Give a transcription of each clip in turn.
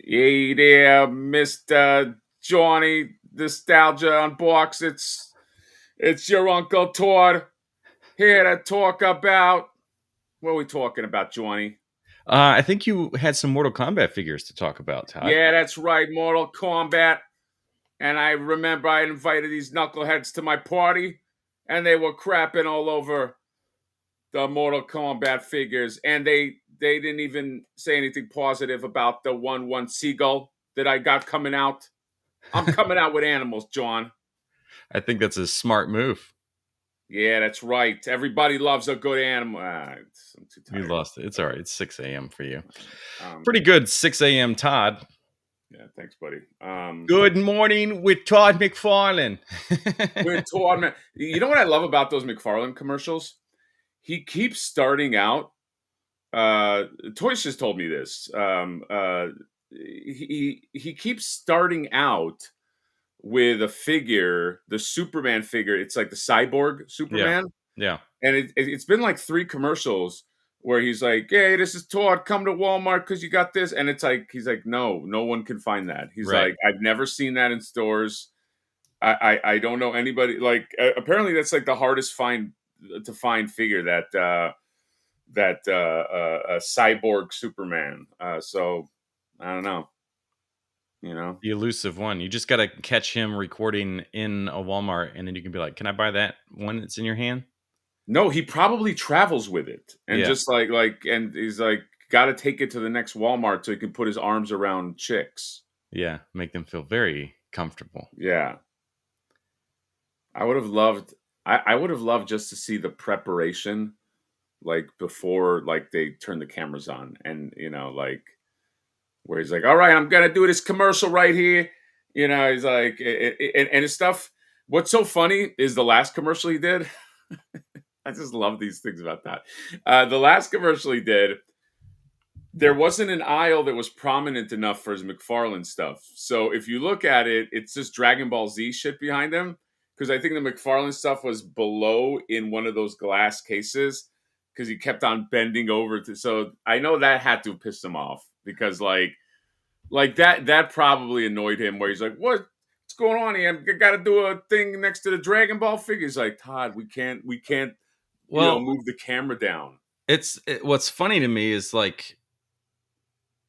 Hey there, Mr. Johnny Nostalgia Unbox. It's your Uncle Todd here to talk about what are we talking about, Johnny? I think you had some Mortal Kombat figures to talk about, Todd. Yeah, that's right, Mortal Kombat. And I remember I invited these knuckleheads to my party, and they were crapping all over the Mortal Kombat figures, and they didn't even say anything positive about the 1/1 seagull that I got coming out. I'm coming out with animals, John. I think that's a smart move. Yeah, that's right. Everybody loves a good animal. I'm too You tired. lost it. It's all right. It's 6 a.m. for you. Um, Pretty good 6 a.m. Todd. yeah, thanks, buddy. Good morning with Todd McFarlane. With Todd, man. You know what I love about those McFarlane commercials? He keeps starting out. Toys just told me this. He keeps starting out with a figure, the Superman figure. It's like the cyborg Yeah. Superman. Yeah. And it's been like 3 commercials where he's like, "Hey, this is Todd. Come to Walmart because you got this." And it's like he's like, "No, no one can find that." He's Right. like, "I've never seen that in stores. I don't know anybody." Like apparently that's like the hardest to find figure that cyborg Superman. So I don't know. You know, The elusive one. You just got to catch him recording in a Walmart, and then you can be like, "Can I buy that one that's in your hand?" no, he probably travels with it and Yeah. just and he's like, got to take it to the next Walmart so he can put his arms around chicks. Yeah. Make them feel very comfortable. Yeah. I would have loved I would have loved just to see the preparation like before like they turn the cameras on and like where he's like, "All right, I'm going to do this commercial right here." He's like and his stuff. What's so funny is the last commercial he did. I just love these things about that. The last commercial he did, there wasn't an aisle that was prominent enough for his McFarlane stuff. So if you look at it, it's just Dragon Ball Z shit behind him. Because I think the McFarlane stuff was below in one of those glass cases because he kept on bending over to. So I know that had to piss him off because like that probably annoyed him where he's like, what's going on here? I got to do a thing next to the Dragon Ball figures. Like, Todd, we can't Well, move the camera down. what's funny to me is like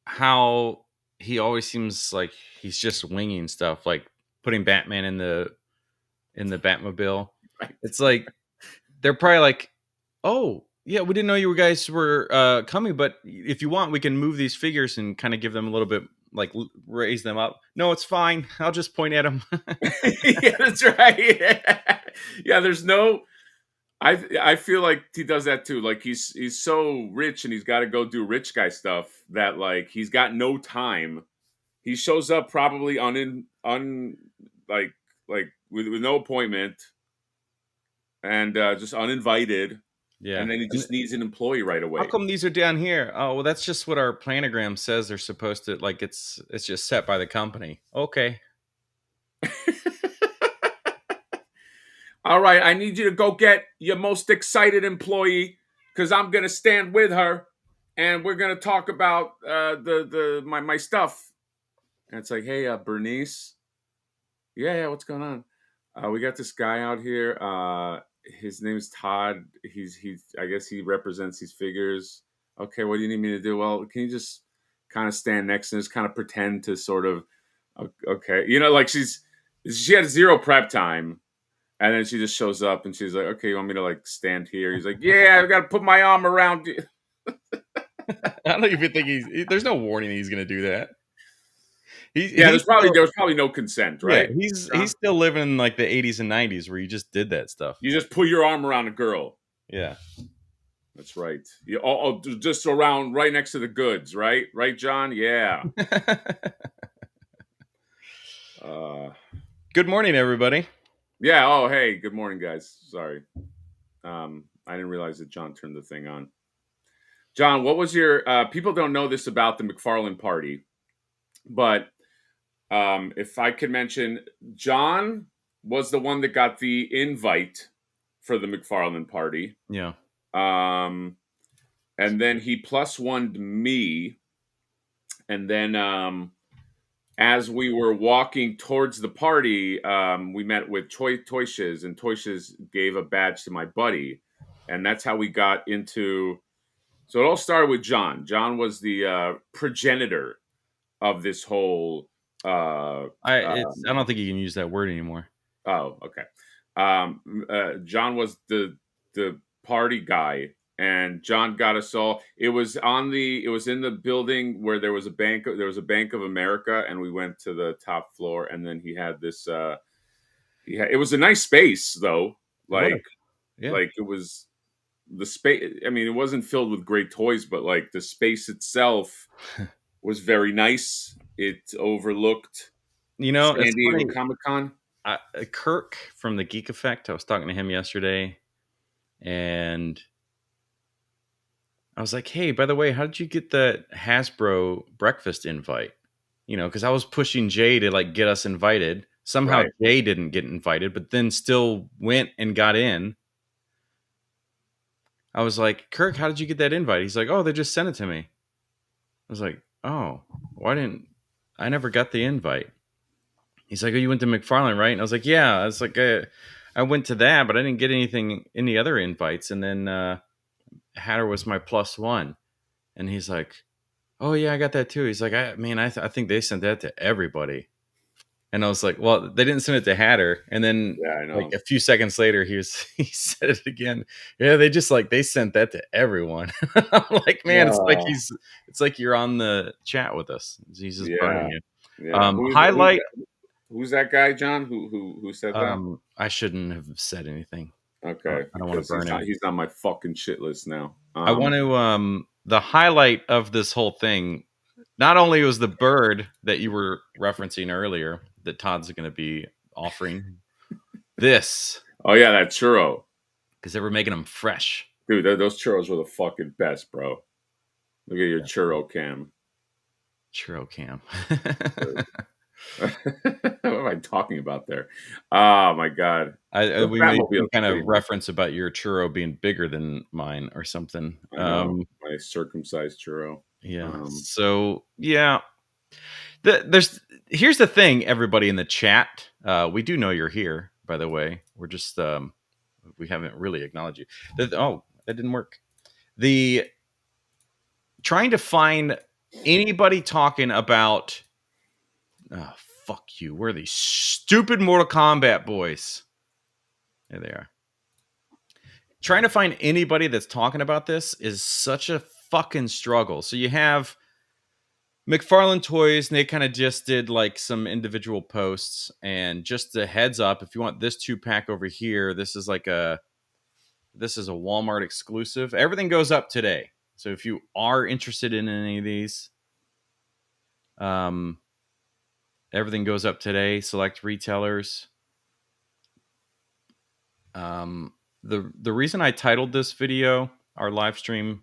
how he always seems like he's just winging stuff, like putting Batman in the Batmobile. Right? It's like they're probably like, "Oh, yeah, we didn't know you guys were coming, but if you want, we can move these figures and kind of give them a little bit, like raise them up." No, it's fine. I'll just point at them. Yeah, that's right. Yeah, there's no. I feel like he does that too. Like he's so rich and he's got to go do rich guy stuff that like he's got no time. He shows up probably like with no appointment and just uninvited, Yeah. and then he And just needs an employee right how away. come these are down here? Oh, well, that's just what our planogram says. They're supposed to like. It's just set by the company. Okay. All right, I need you to go get your most excited employee because I'm gonna stand with her, and we're gonna talk about my stuff. And it's like, hey, Bernice, yeah, what's going on? We got this guy out here. His name is Todd. He's I guess he represents these figures. Okay, what do you need me to do? Well, can you just kind of stand next to us, kind of pretend to sort of okay, like she had zero prep time. And then she just shows up and she's like, "Okay, you want me to like stand here?" He's like, "Yeah, I got to put my arm around you." I don't even think there's no warning he's going to do that. Yeah, He's still, there was probably no consent, yeah, right? he's John? still living in like the 80s and 90s where you just did that stuff. You just put your arm around a girl. Yeah. That's right. You just around right next to the goods, right? Right, John? Yeah. Uh, Good morning, everybody. yeah. Oh, hey. Good morning, guys. Sorry. I didn't realize that John turned the thing on. John, what was your? People don't know this about the McFarlane party, but if I could mention, John was the one that got the invite for the McFarlane party. Yeah. And then he plus one me, and then as we were walking towards the party, we met with Toy Shiz, and Toy Shiz gave a badge to my buddy, and that's how we got into. So it all started with John. John was the progenitor of this whole. Uh, I don't think you can use that word anymore. oh, okay. John was the party guy, and John got us all. It was on the. It was in the building where there was a bank. There was a Bank of America, and we went to the top floor, and then he had this. It was a nice space though. It was. Like Yeah. like it was the space. I mean, it wasn't filled with great toys, but like the space itself was very nice. It overlooked It's San Diego funny. Comic Con. Kirk from the Geek Effect, I was talking to him yesterday, and I was like, "Hey, by the way, how did you get the Hasbro breakfast invite?" Because I was pushing Jay to like get us invited. Somehow Right. Jay didn't get invited, but then still went and got in. I was like, "Kirk, how did you get that invite?" He's like, "Oh, they just sent it to me." I was like, "Oh, why didn't I never got the invite?" He's like, "Oh, you went to McFarlane, right?" And I was like, "Yeah." I was like, I went to that, but I didn't get any other invites. And then Hatter was my plus one, and he's like, "Oh yeah, I got that too." He's like, I think they sent that to everybody." And I was like, "Well, they didn't send it to Hatter." And then Yeah, I like know. a few seconds later, he said it again. Yeah, they sent that to everyone. I'm like, man, Uh, it's like you're on the chat with us. He's just burning yeah, you. yeah. Highlight. Who's that guy, John? Who said that? I shouldn't have said anything. Okay, I don't want to because burn him. he's on my fucking shit list now. I want to the highlight of this whole thing not only was the bird that you were referencing earlier that Todd's going to be offering this Oh yeah, that churro, because they were making them fresh. dude. Those churros were the fucking best, bro. Look at your churro cam. Churro cam. What am I talking about there? Oh my god, the We made Batmobile some is kind pretty of nice. reference about your churro being bigger than mine or something. I know, my circumcised churro. Yeah. Um, So yeah, here's the thing, everybody in the chat. We do know you're here, by the way. We're just we haven't really acknowledged you. Oh, that didn't work. The trying to find anybody talking about oh fuck you. Where are these stupid Mortal Kombat boys? There they are. Trying to find anybody that's talking about this is such a fucking struggle. So you have McFarlane Toys, and they kind of just did like some individual posts. And just a heads up, if you want this 2-pack over here, this is a Walmart exclusive. Everything goes up today. So if you are interested in any of these, um, everything goes up today. Select retailers. The reason I titled this video, our live stream,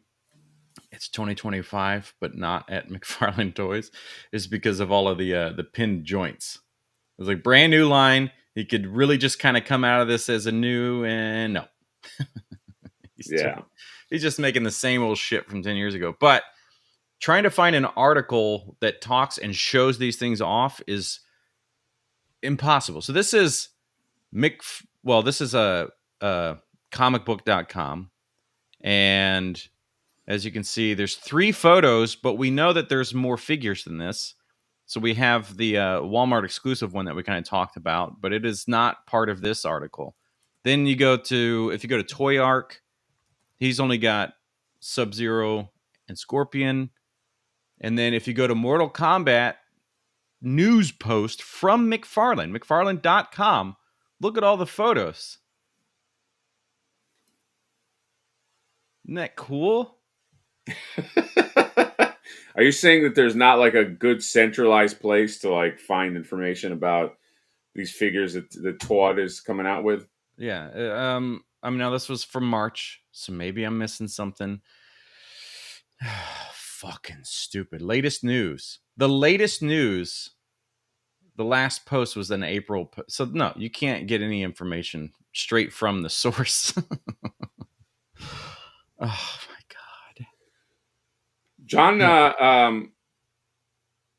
it's 2025, but not at McFarlane Toys, is because of all of the pinned joints. It was like brand new line. He could really just kind of come out of this as a new, and no, he's just, yeah, he's just making the same old shit from 10 years ago. But trying to find an article that talks and shows these things off is impossible. So this is this is a comicbook.com, and as you can see, there's 3 photos, but we know that there's more figures than this. So we have the Walmart exclusive one that we kind of talked about, but it is not part of this article. Then if you go to Toy Arc, he's only got Sub-Zero and Scorpion. And then if you go to Mortal Kombat news post from McFarlane, McFarlane.com, look at all the photos. Isn't that cool? Are you saying that there's not like a good centralized place to like find information about these figures that the Toad is coming out with? Yeah. I mean, now this was from March, so maybe I'm missing something. Fucking stupid. Latest news. The latest news. The last post was in April. So no, you can't get any information straight from the source. Oh my god. John, No.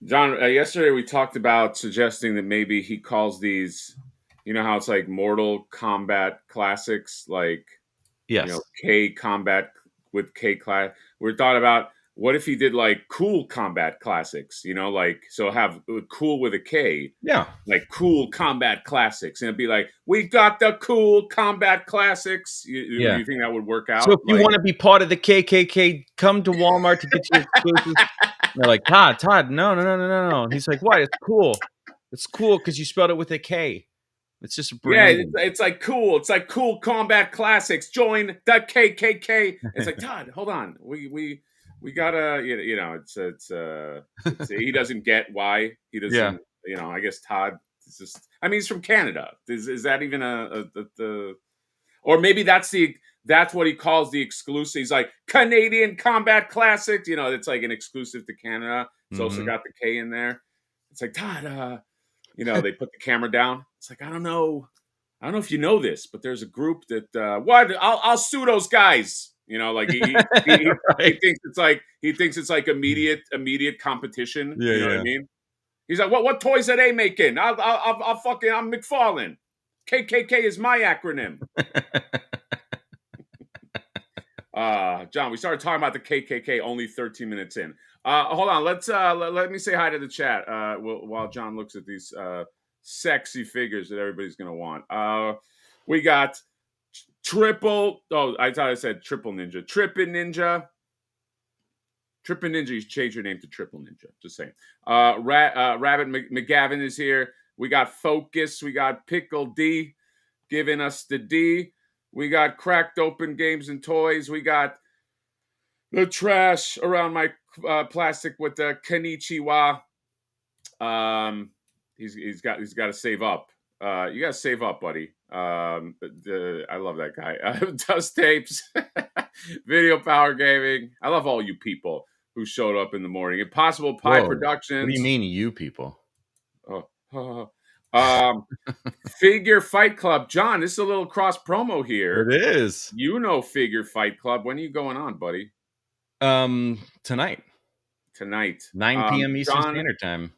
John, yesterday we talked about suggesting that maybe he calls these, you know how it's like Mortal Kombat Classics, like, Yes. K Combat with K class. We thought about what if he did like Cool Combat Classics, like so have cool with a K, Yeah. like Cool Combat Classics, and it'd be like we got the Cool Combat Classics. Yeah. You think that would work So out? if you want to be part of the KKK, come to Walmart to get your exclusives. They're like, Todd, no, no, no, no, no, no. He's like, what? It's cool. It's cool because you spelled it with a K. It's just a Yeah, it's, branding. it's like cool. It's like Cool Combat Classics. Join the KKK. It's like Todd, hold on. We gotta it's he doesn't get why he Yeah. doesn't. I guess Todd is just. I mean, he's from Canada. Is that even the or maybe that's what he calls the exclusive. He's like Canadian Combat Classics. It's like an exclusive to Canada. It's also Hmm. got the K in there. It's like Todd. They put the camera down. It's like I don't know. I don't know if you know this, but there's a group that what I'll sue those guys. Like he Right. thinks it's like immediate competition. Yeah, You know what I yeah. mean? He's like, what toys are they making? I'll fucking I'm McFarlane. KKK is my acronym. John, we started talking about the KKK only 13 minutes in. Hold on, let me say hi to the chat while John looks at these sexy figures that everybody's gonna want. We got triple. Oh, I thought I said triple ninja. Trippin Ninja. Trippin Ninja. You change your name to Triple Ninja. Just saying. Rabbit McGavin is here. We got Focus. We got Pickle D giving us the D. We got Cracked Open Games and Toys. We got the trash around my plastic with the Kanichiwa. Um, he's got to save up. You got to save up, buddy. I love that guy. Dust tapes, video power gaming. I love all you people who showed up in the morning. Impossible Pie Whoa. What do you Productions. mean, you people? Oh, um, Figure Fight Club. John, this is a little cross promo It here. is. Figure Fight Club. When are you going on, buddy? Tonight, Tonight. 9 p.m. Eastern John Standard Time.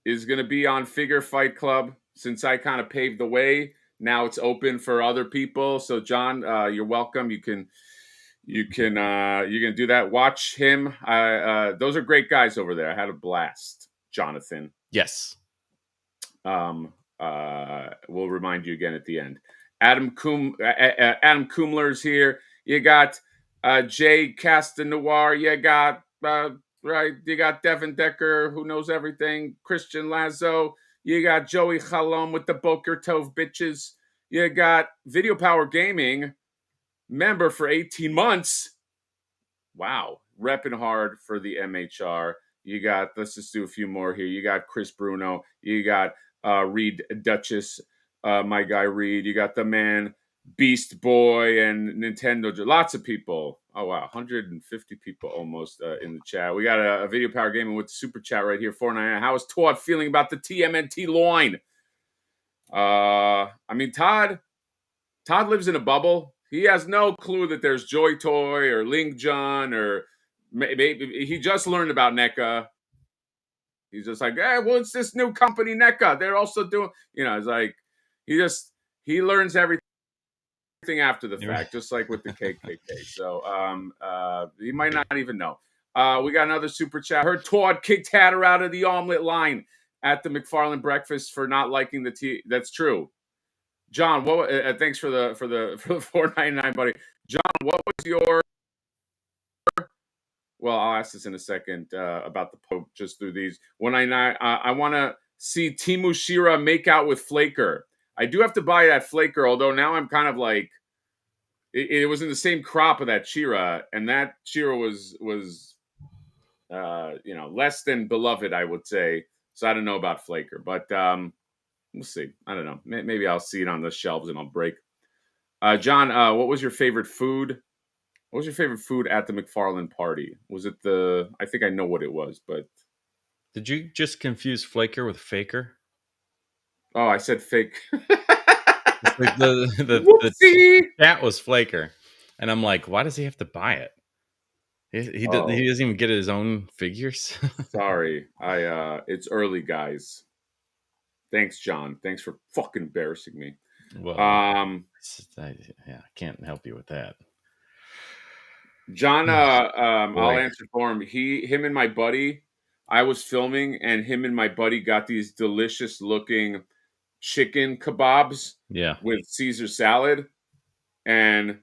is going to be on Figure Fight Club. Since I kind of paved the way, now it's open for other people. So, John, you're welcome. You can do that. Watch him. Those are great guys over there. I had a blast, Jonathan. Yes. We'll remind you again at the end. Adam Kumler's here. You got Jay Castanoir. You got right. You got Devin Decker, who knows everything. Christian Lazo. You got Joey Chalom with the Boker Tov bitches. You got Video Power Gaming, member for 18 months. Wow, repping hard for the MHR. You got, let's just do a few more here. You got Chris Bruno. You got Reed Duchess, my guy Reed. You got the man Beast Boy and Nintendo. Lots of people. Oh, wow. 150 people almost in the chat. We got a Video Power Gaming with the super chat right here. 499. How is Todd feeling about the TMNT loin? I mean, Todd lives in a bubble. He has no clue that there's Joy Toy or Ling John or maybe he just learned about NECA. He's just like, hey, what's this new company NECA? They're also doing, it's like he learns everything after the fact, just like with the KKK. So he might not even know. We got another super chat. Heard Todd kicked Hatter out of the omelet line at the McFarlane breakfast for not liking the tea. That's true. John, what? Thanks for the $4.99, buddy. John, what was your? Well, I'll ask this in a second about the Pope. Just through these 199. I want to see Timu Shira make out with Flaker. I do have to buy that Flaker, although now I'm kind of like it was in the same crop of that Shira, and that Shira was less than beloved, I would say. So I don't know about Flaker, but we'll see. I don't know. Maybe I'll see it on the shelves and I'll break. John, what was your favorite food? What was your favorite food at the McFarlane party? Was it I think I know what it was, but Did you just confuse Flaker with Faker? oh, I said fake. It's like the Whoopsie! chat was Flaker, and I'm like, why does he have to buy it? He doesn't Oh, even get his own figures. sorry. It's early, guys. Thanks, John. Thanks for fucking embarrassing me. Well, Um, yeah, I can't help you with that. John, I'll Boy, answer for him. Him and my buddy, I was filming, and him and my buddy got these delicious looking chicken kebabs yeah, with Caesar salad, and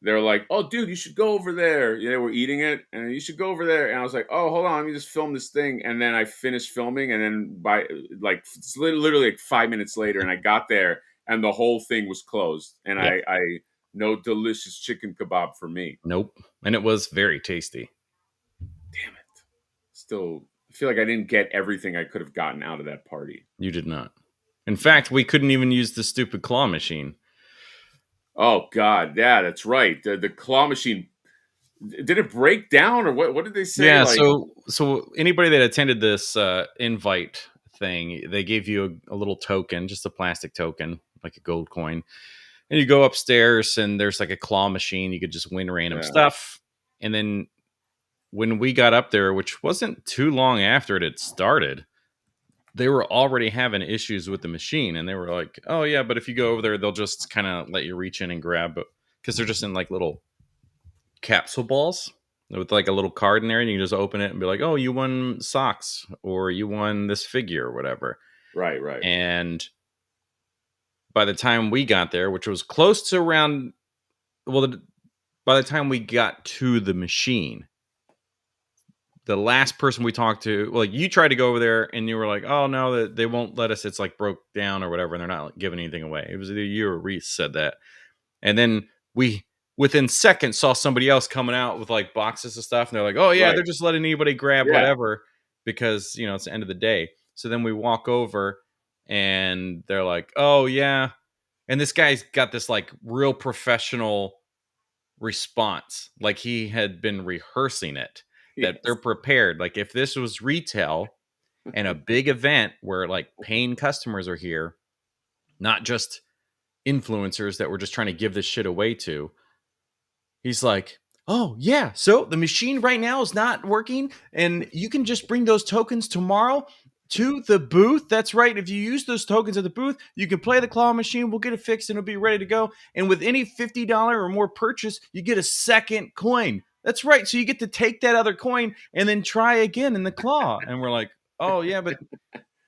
they're like, "Oh, dude, you should go over there." Yeah, we're eating it, and you should go over there. And I was like, "Oh, hold on, let me just film this thing." And then I finished filming, and then by like it's literally like 5 minutes later, and I got there, and the whole thing was closed. And yeah, I no delicious chicken kebab for me. nope. And it was very tasty. Damn it! Still, I feel like I didn't get everything I could have gotten out of that party. You did not. In fact, we couldn't even use the stupid claw machine. Oh God, yeah, that's right. The claw machine, did it break down or what? What did they say? Yeah, Like, so anybody that attended this invite thing, they gave you a little token, just a plastic token, like a gold coin. And you go upstairs and there's like a claw machine. You could just win random yeah, stuff. And then when we got up there, which wasn't too long after it had started, they were already having issues with the machine. And they were like, oh, yeah, but if you go over there, they'll just kind of let you reach in and grab it because they're just in like little capsule balls with like a little card in there. And you can just open it and be like, oh, you won socks or you won this figure or whatever. right, right. And by the time we got there, which was close to around, well, by the time we got to the machine, the last person we talked to, well, like you tried to go over there and you were like, oh no, that they won't let us. It's like broke down or whatever. And they're not giving anything away. It was either you or Reese said that. And then we, within seconds, saw somebody else coming out with like boxes of stuff. And they're like, oh yeah, Right. they're just letting anybody grab Yeah. whatever because, you know, it's the end of the day. So then we walk over and they're like, oh yeah. And this guy's got this like real professional response, like he had been rehearsing it, that they're Yes. prepared. Like if this was retail and a big event where like paying customers are here, not just influencers that we're just trying to give this shit away to, he's like, oh, yeah. So the machine right now is not working, and you can just bring those tokens tomorrow to the booth. That's right. If you use those tokens at the booth, you can play the claw machine. We'll get it fixed and it'll be ready to go. And with any $50 or more purchase, you get a second coin. That's right. So you get to take that other coin and then try again in the claw. And we're like, oh, yeah, but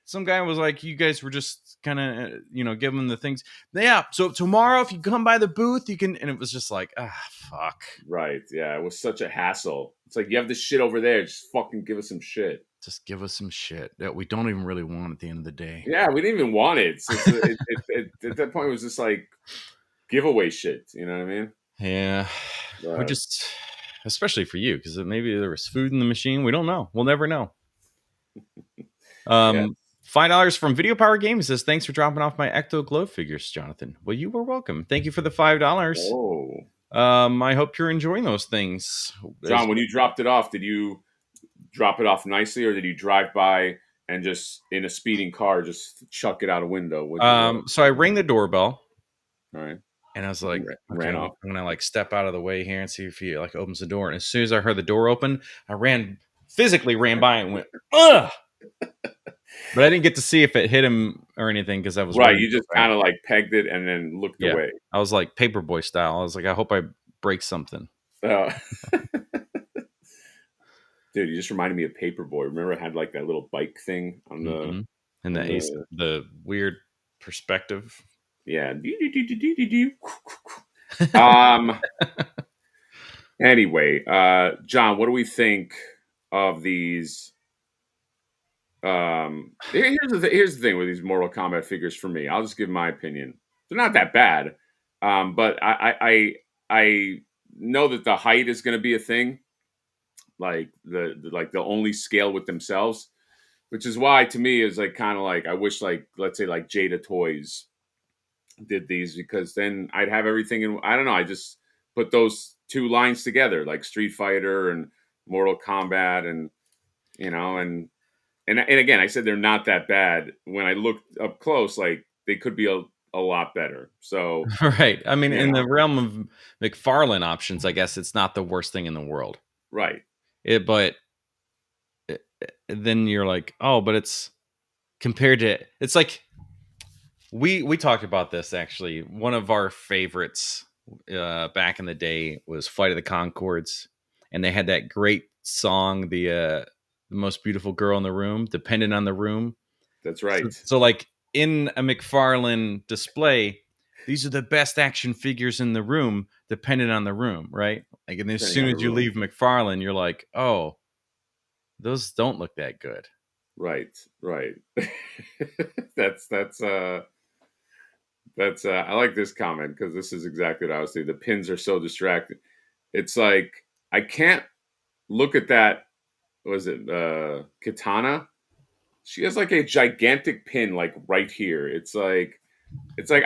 some guy was like, you guys were just kind of, giving them the things. Yeah. So tomorrow, if you come by the booth, you can. And it was just like, fuck. Right. Yeah. It was such a hassle. It's like, you have this shit over there. Just fucking give us some shit. Just give us some shit that we don't even really want at the end of the day. Yeah. We didn't even want it. So at that point, it was just like giveaway shit. You know what I mean? Yeah. We Uh, just, especially for you, because maybe there was food in the machine. We don't know. We'll never know. yeah. $5 from Video Power Games says, thanks for dropping off my Ecto Glow figures, Jonathan. Well, you were welcome. Thank you for the $5. Oh. I hope you're enjoying those things. John, when you dropped it off, did you drop it off nicely or did you drive by and just in a speeding car, just chuck it out a window? What you So I rang the doorbell all right. and I was like, okay, Ran I'm off. gonna like step out of the way here and see if he like opens the door. And as soon as I heard the door open, I physically ran by and went, ugh. But I didn't get to see if it hit him or anything because I was Right. running. You just kind of like pegged it and then looked Yeah, away. I was like paperboy style. I was like, I hope I break something. Uh, dude, you just reminded me of Paperboy. Remember, it had like that little bike thing on the, Mm-hmm. And the weird perspective. yeah. Um. Anyway, John, what do we think of these? Here's the thing with these Mortal Kombat figures. For me, I'll just give my opinion. They're not that bad, but I know that the height is going to be a thing. Like like they'll only scale with themselves, which is why to me is like kind of like I wish like let's say like Jada Toys did these because then I'd have everything in. I don't know. I just put those two lines together like Street Fighter and Mortal Kombat and you know and again I said they're not that bad. When I looked up close, like they could be a lot better. So Right. I mean, you in know the realm of McFarlane options, I guess it's not the worst thing in the world. Right. But then you're like, oh, but it's compared to, it's like we talked about this actually. One of our favorites back in the day was Flight of the Conchords, and they had that great song, the most beautiful girl in the room, dependent on the room. That's So, right. so like in a McFarlane display, these are the best action figures in the room, dependent on the room, right? Like, and as Depending soon on the as you room. leave McFarlane, you're like, oh, those don't look that good. Right. Right. that's I like this comment because this is exactly what I was saying. The pins are so distracting. It's like I can't look at that. Was it Katana? She has like a gigantic pin like right here. It's like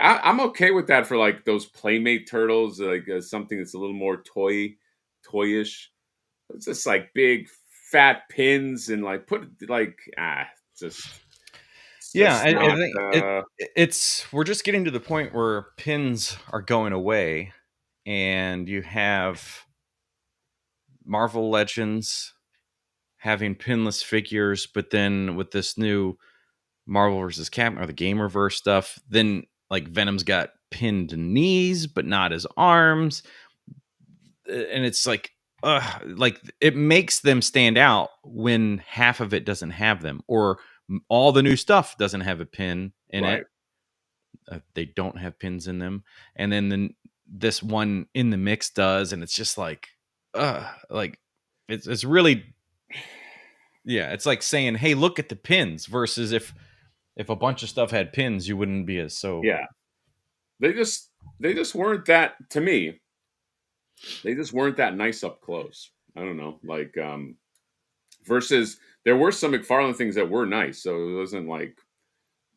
I'm okay with that for like those Playmate turtles, like something that's a little more toyish. It's just like big fat pins and like put like just it's Yeah, just I not think it's we're just getting to the point where pins are going away, and you have Marvel Legends having pinless figures, but then with this new Marvel versus Capcom or the Gamerverse stuff, then like Venom's got pinned knees, but not his arms, and it's like it makes them stand out when half of it doesn't have them, or all the new stuff doesn't have a pin in it. right. They don't have pins in them, and then this one in the mix does, and it's just like it's really, yeah, it's like saying, hey, look at the pins, versus if a bunch of stuff had pins, you wouldn't be as so. Yeah. They just they just weren't that to me. They just weren't that nice up close. I don't know, like versus there were some McFarlane things that were nice, so it wasn't like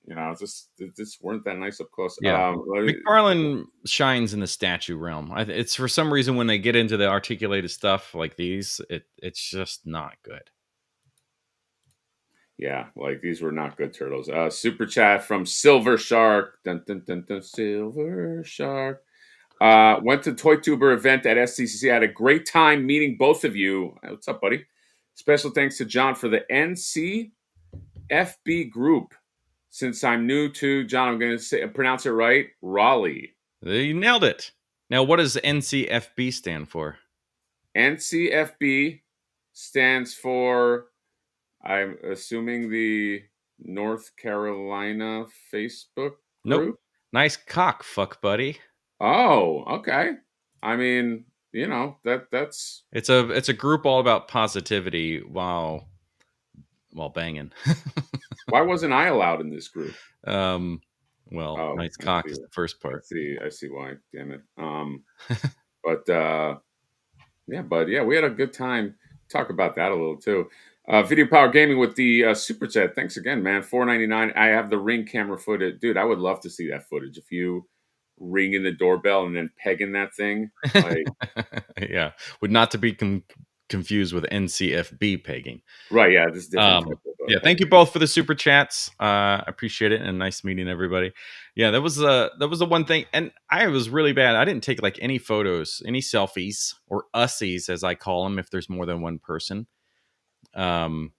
it just weren't that nice up close. Yeah, McFarlane shines in the statue realm. It's for some reason when they get into the articulated stuff like these, it's just not good. Yeah, like these were not good turtles. Super chat from Silver Shark. Dun, dun, dun, dun, Silver Shark. Went to Toy Tuber event at SCCC. I had a great time meeting both of you. What's up, buddy? Special thanks to John for the NCFB group. Since I'm new to John, I'm going to pronounce it right. Raleigh. You nailed it. Now, what does NCFB stand for? NCFB stands for, I'm assuming, the North Carolina Facebook Nope. group. Nice cock, fuck buddy. Oh, okay. I mean, that's It's a group all about positivity while banging. why wasn't I allowed in this group? um, well, Oh, nice cock is the first I part. see. I see why. Damn it. But yeah, but yeah, we had a good time. Talk about that a little too. Video Power Gaming with the super chat. Thanks again, man. $4.99. I have the Ring camera footage, dude. I would love to see that footage. If you ringing the doorbell and then pegging that thing, like Yeah, would not to be confused with NCFB pegging. right, yeah, this is different type of Yeah, thank you pegging. both for the super chats. I appreciate it, and nice meeting everybody. Yeah, that was the one thing, and I was really bad. I didn't take like any photos, any selfies, or ussies as I call them, if there's more than one person. Um,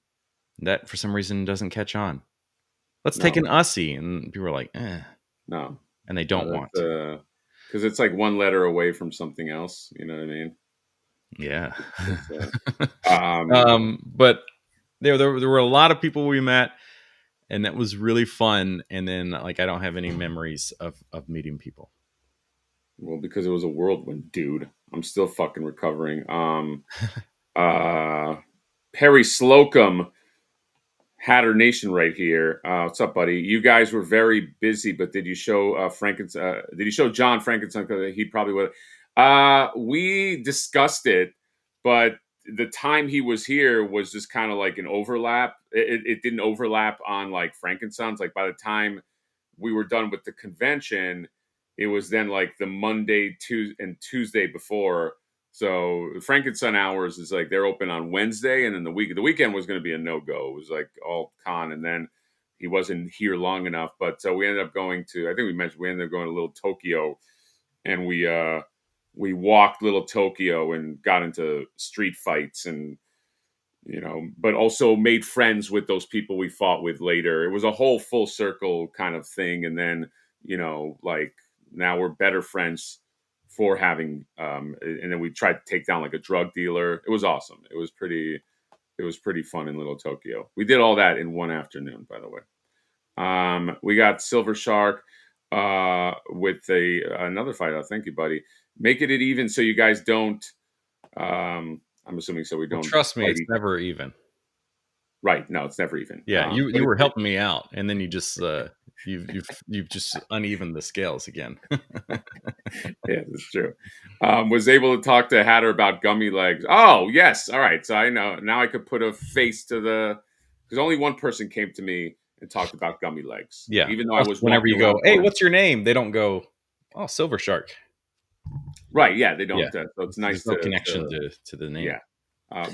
that for some reason doesn't catch on. Let's take No, an ussie, and people are like, no, and they no. don't want That's to. because it's like one letter away from something else. You know what I mean? Yeah. It's um, But there were a lot of people we met, and that was really fun. And then like I don't have any memories of meeting people. well, because it was a whirlwind, dude. I'm still fucking recovering. Uh, Perry Slocum, Hatter Nation, right here. What's up, buddy? You guys were very busy, but did you show Frankenstein? Did you show John Frankenstein? Because he probably would. We discussed it, but the time he was here was just kind of like an overlap. It didn't overlap on like Frankenstein's. Like by the time we were done with the convention, it was then like the Monday, Tuesday, and Tuesday before. So Frankenstein hours is like they're open on Wednesday, and then the weekend was going to be a no go. It was like all con, and then he wasn't here long enough. But so we ended up going to. I think we mentioned we ended up going to little Tokyo, and we walked Little Tokyo and got into street fights, and but also made friends with those people we fought with later. It was a whole full circle kind of thing. And then, like now we're better friends for having, and then we tried to take down like a drug dealer. It was awesome. It was pretty fun in Little Tokyo. We did all that in one afternoon, by the way. We got Silver Shark with another fight out. Thank you, buddy. Making it even so you guys don't. I'm assuming so we Well, don't trust me, fight it's never even. Right. No, it's never even. Yeah, But you were helping me out, and then you just you've just unevened the scales again. yeah, that's true. Was able to talk to Hatter about gummy legs. Oh, yes. All right. So I know now I could put a face to because only one person came to me and talked about gummy legs, Yeah. even though I Plus, was whenever walking you go, around hey, going, what's your name? They don't go, oh, Silver Shark. right. Yeah, they Yeah. don't. So it's nice There's no connection to the name. yeah.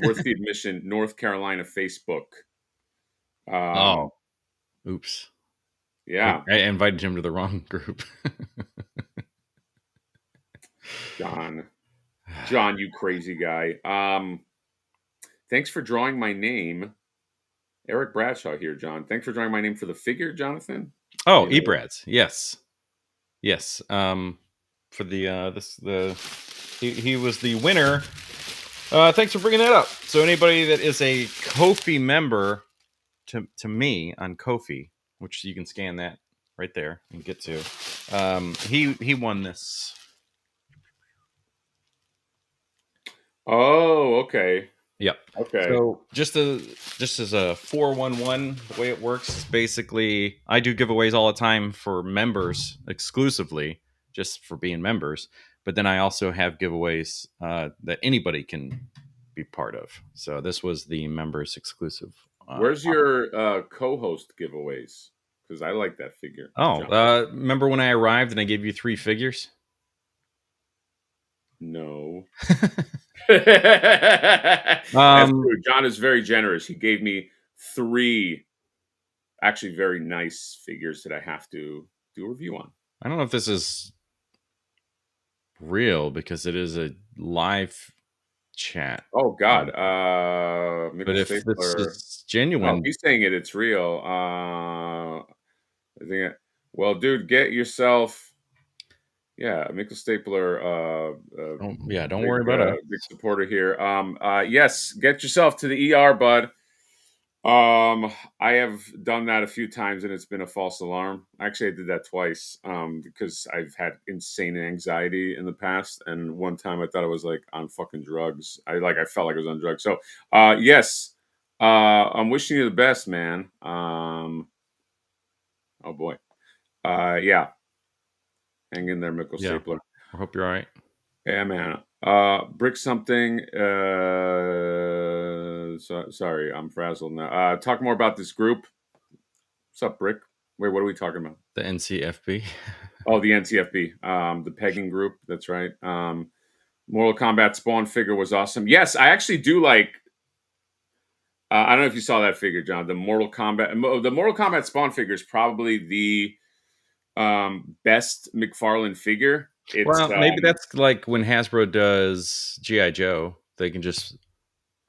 Worth the admission, North Carolina Facebook. Oh, oops. Yeah. I invited him to the wrong group. John, you crazy guy. Thanks for drawing my name. Eric Bradshaw here, John. Thanks for drawing my name for the figure, Jonathan. Oh, Ebrads. Yes. Yes. For he was the winner. Thanks for bringing that up. So anybody that is a Ko-fi member to me on Ko-fi, which you can scan that right there and get to, he won this. Oh, okay. Yep. Okay. So just as a 411, the way it works is basically I do giveaways all the time for members exclusively, just for being members. But then I also have giveaways that anybody can be part of. So this was the members exclusive. Where's your co-host giveaways? Because I like that figure. Remember when I arrived and I gave you 3 figures? No. That's true. John is very generous. He gave me 3 actually very nice figures that I have to do a review on. I don't know if this is real because it is a live chat. Oh God. But if Stapler. this is genuine, Oh, he's saying it's real. I think well, dude, get yourself. Yeah, Michael Stapler. don't worry about it. Big supporter here. Yes, get yourself to the ER, bud. I have done that a few times, and it's been a false alarm. Actually, I did that twice because I've had insane anxiety in the past, and one time I thought I was like on fucking drugs. I felt like I was on drugs. So, yes, I'm wishing you the best, man. Oh boy, yeah. Hang in there, Michael Stapler. I hope you're all right. Yeah, man. Brick something. Sorry, I'm frazzled now. Talk more about this group. What's up, Brick? Wait, what are we talking about? The NCFB. Oh, the NCFB. The pegging group. That's right. Mortal Kombat Spawn figure was awesome. Yes, I actually do like. I don't know if you saw that figure, John. The Mortal Kombat Spawn figure is probably the best McFarlane figure. Well, maybe that's like when Hasbro does G.I. Joe. They can just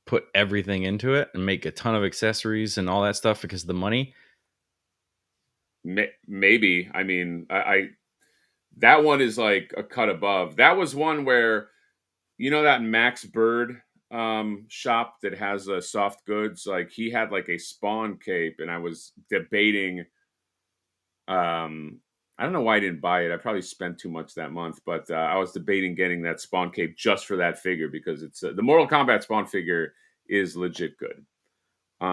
put everything into it and make a ton of accessories and all that stuff because of the money. Maybe. I mean, I that one is like a cut above. That was one where, that Max Bird shop that has soft goods. Like he had like a Spawn cape, and I was debating. I don't know why I didn't buy it. I probably spent too much that month, but I was debating getting that Spawn cape just for that figure because it's the Mortal Kombat Spawn figure is legit good. We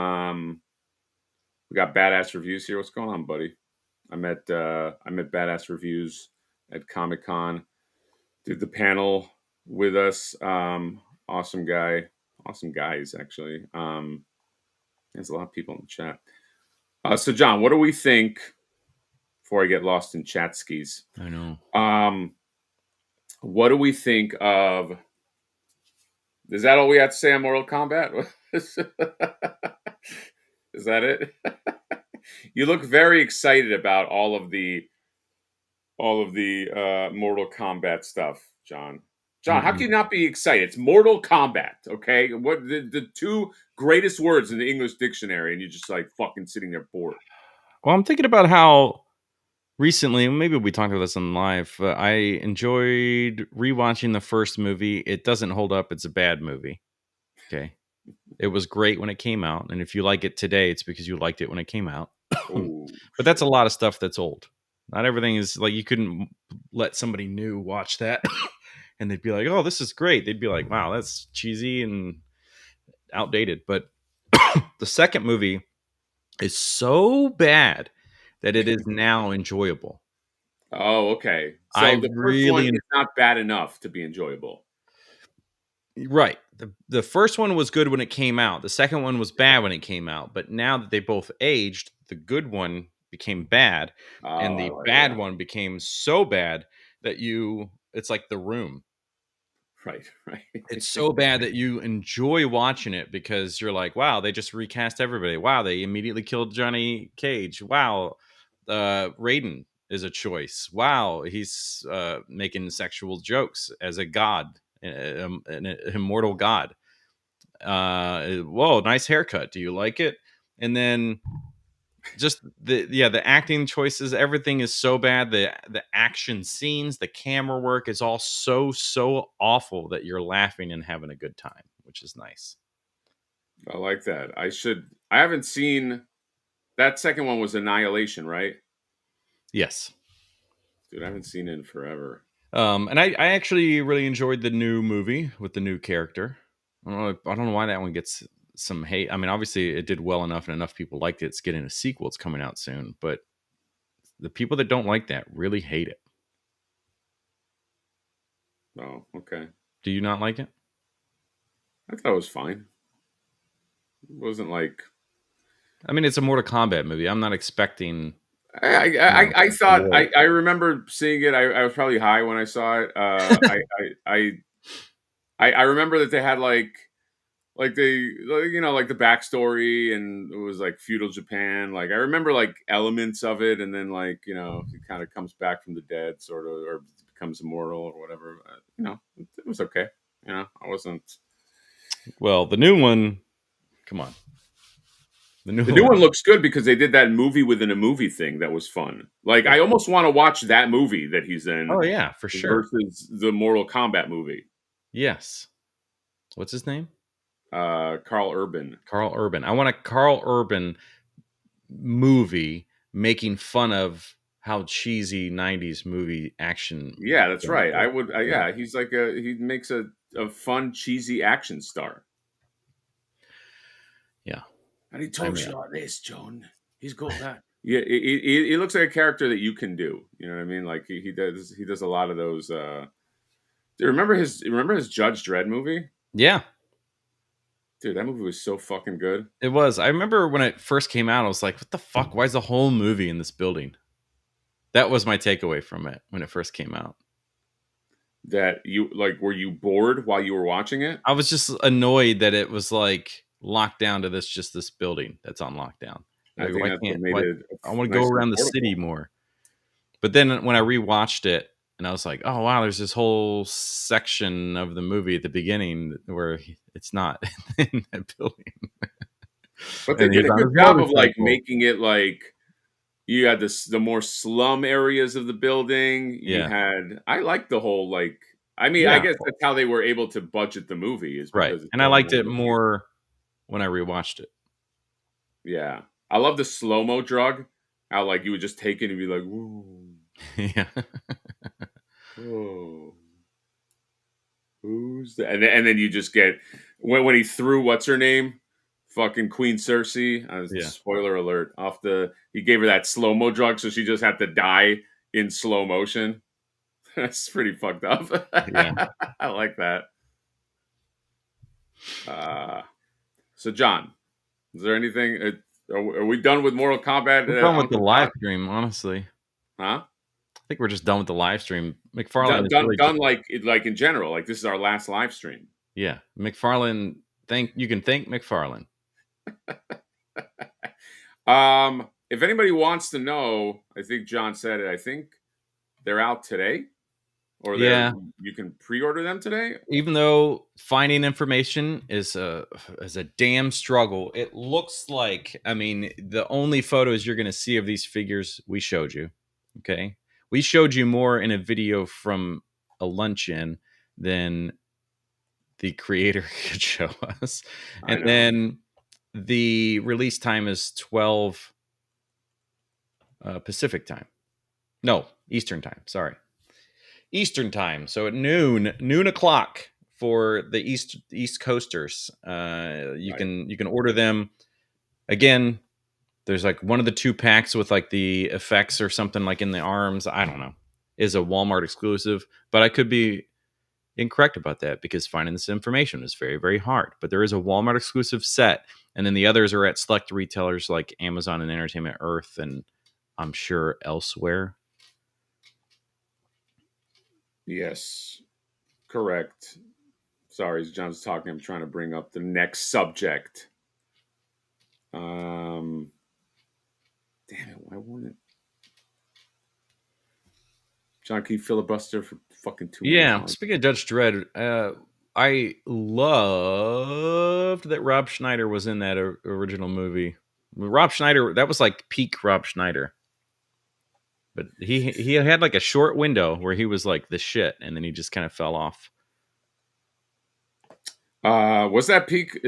got badass reviews here. What's going on, buddy? I'm at badass reviews at Comic-Con. Did the panel with us. Awesome guy. Awesome guys, actually. There's a lot of people in the chat. So, John, what do we think? Before I get lost in chat skis. I know. What do we think of? Is that all we have to say on Mortal Kombat? Is that it? You look very excited about all of the Mortal Kombat stuff, John. John, how can you not be excited? It's Mortal Kombat, okay? What the two greatest words in the English dictionary, and you're just like fucking sitting there bored. Well, I'm thinking about how recently, maybe we talked about this on live. I enjoyed rewatching the first movie. It doesn't hold up. It's a bad movie. Okay. It was great when it came out. And if you like it today, it's because you liked it when it came out. Oh, But that's a lot of stuff that's old. Not everything is like you couldn't let somebody new watch that and they'd be like, oh, this is great. They'd be like, wow, that's cheesy and outdated. But the second movie is so bad that it is now enjoyable. oh, okay. I So the first one really is not bad enough to be enjoyable. right. The first one was good when it came out. The second one was bad when it came out. But now that they both aged, the good one became bad, Oh, and I the like bad that. one became so bad that it's like The Room. Right, right. It's so bad that you enjoy watching it because you're like, wow, they just recast everybody. Wow, they immediately killed Johnny Cage. Wow, Raiden is a choice. Wow, he's making sexual jokes as a god, an immortal god. Whoa, nice haircut. Do you like it? And then just the acting choices, everything is so bad. The action scenes, the camera work is all so awful that you're laughing and having a good time, which is nice. I like that. I haven't seen that second one was Annihilation, right? Yes. Dude, I haven't seen it in forever. And I actually really enjoyed the new movie with the new character. I don't know why that one gets some hate. I mean, obviously it did well enough and enough people liked it. It's getting a sequel. It's coming out soon, but the people that don't like that really hate it. Oh, okay. Do you not like it? I thought it was fine. It wasn't like I mean, it's a Mortal Kombat movie. I'm not expecting, I thought war. I remember seeing it. I was probably high when I saw it. I remember that they had like they like the backstory, and it was like feudal Japan. Like I remember like elements of it, and then like he kind of comes back from the dead, sort of, or becomes immortal or whatever. It was okay. I wasn't. Well, the new one, come on. The new The new one. one looks good because they did that movie within a movie thing that was fun. Like I almost want to watch that movie that he's Oh in yeah, for sure. versus the Mortal Kombat movie. Yes. What's his name? Carl Urban. Carl Urban. I want a Carl Urban movie making fun of how cheesy 90s movie action Yeah, that's films right. I were. would. Yeah. Yeah, he makes a fun cheesy action star. Yeah. And he I talks mean, like this, John. He's got that. Yeah, it looks like a character that you can do. You know what I mean? Like he does a lot of those. Dude, remember his Judge Dredd movie? yeah, Dude, that movie was so fucking good. it was. I remember when it first came out, I was like, what the fuck? Why is the whole movie in this building? That was my takeaway from it when it first came out. That you like? Were you bored while you were watching it? I was just annoyed that it was like locked down to this building that's on lockdown. I Like, think why that's what can't made why it I want to go nice and around the city affordable. more? But then when I rewatched it, and I was like, oh wow, there's this whole section of the movie at the beginning where it's not in that building, But they and did he's a on good his job of like motorcycle. making it like you had the more slum areas of the building. You Yeah, had I like the whole like I mean I yeah, guess that's how they were able to budget the movie is right. because it's And I all liked more it located. more when I rewatched it. Yeah, I love the slow mo drug. How like you would just take it and be like, whoa, Yeah, whoa, who's that? And then you just get when he threw what's her name, fucking Queen Cersei. yeah, Spoiler alert! He gave her that slow mo drug, so she just had to die in slow motion. That's pretty fucked up. yeah. I like that. Uh, so, John, is there anything? Are we done with Mortal Kombat We're done with on the the live talk? stream. Honestly, Huh? I think we're just done with the live stream. McFarlane Done, is done, really just done like in general. Like this is our last live stream. yeah. McFarlane. Thank you can thank McFarlane. If anybody wants to know, I think John said it. I think they're out today or Yeah. you can pre-order them today. Even though finding information is a damn struggle, it looks like, I mean, the only photos you're going to see of these figures we showed you. Okay, we showed you more in a video from a luncheon than the creator could show us, I and know. then the release time is 12 Pacific time. No, Eastern time. Sorry. Eastern time. So at noon o'clock for the East Coasters. Right. You can order them again. There's like one of the two packs with like the effects or something like in the arms. I don't know. Is a Walmart exclusive, but I could be incorrect about that because finding this information is very, very hard. But there is a Walmart exclusive set, and then the others are at select retailers like Amazon and Entertainment Earth, and I'm sure elsewhere. Yes. Correct. Sorry, as John's talking, I'm trying to bring up the next subject. Um, damn it, why won't it? John, can you filibuster for fucking 2 more Yeah. hours? Speaking of Judge Dredd, I loved that Rob Schneider was in that original movie. Rob Schneider, that was like peak Rob Schneider. But he had like a short window where he was like the shit, and then he just kind of fell off. Was that peak?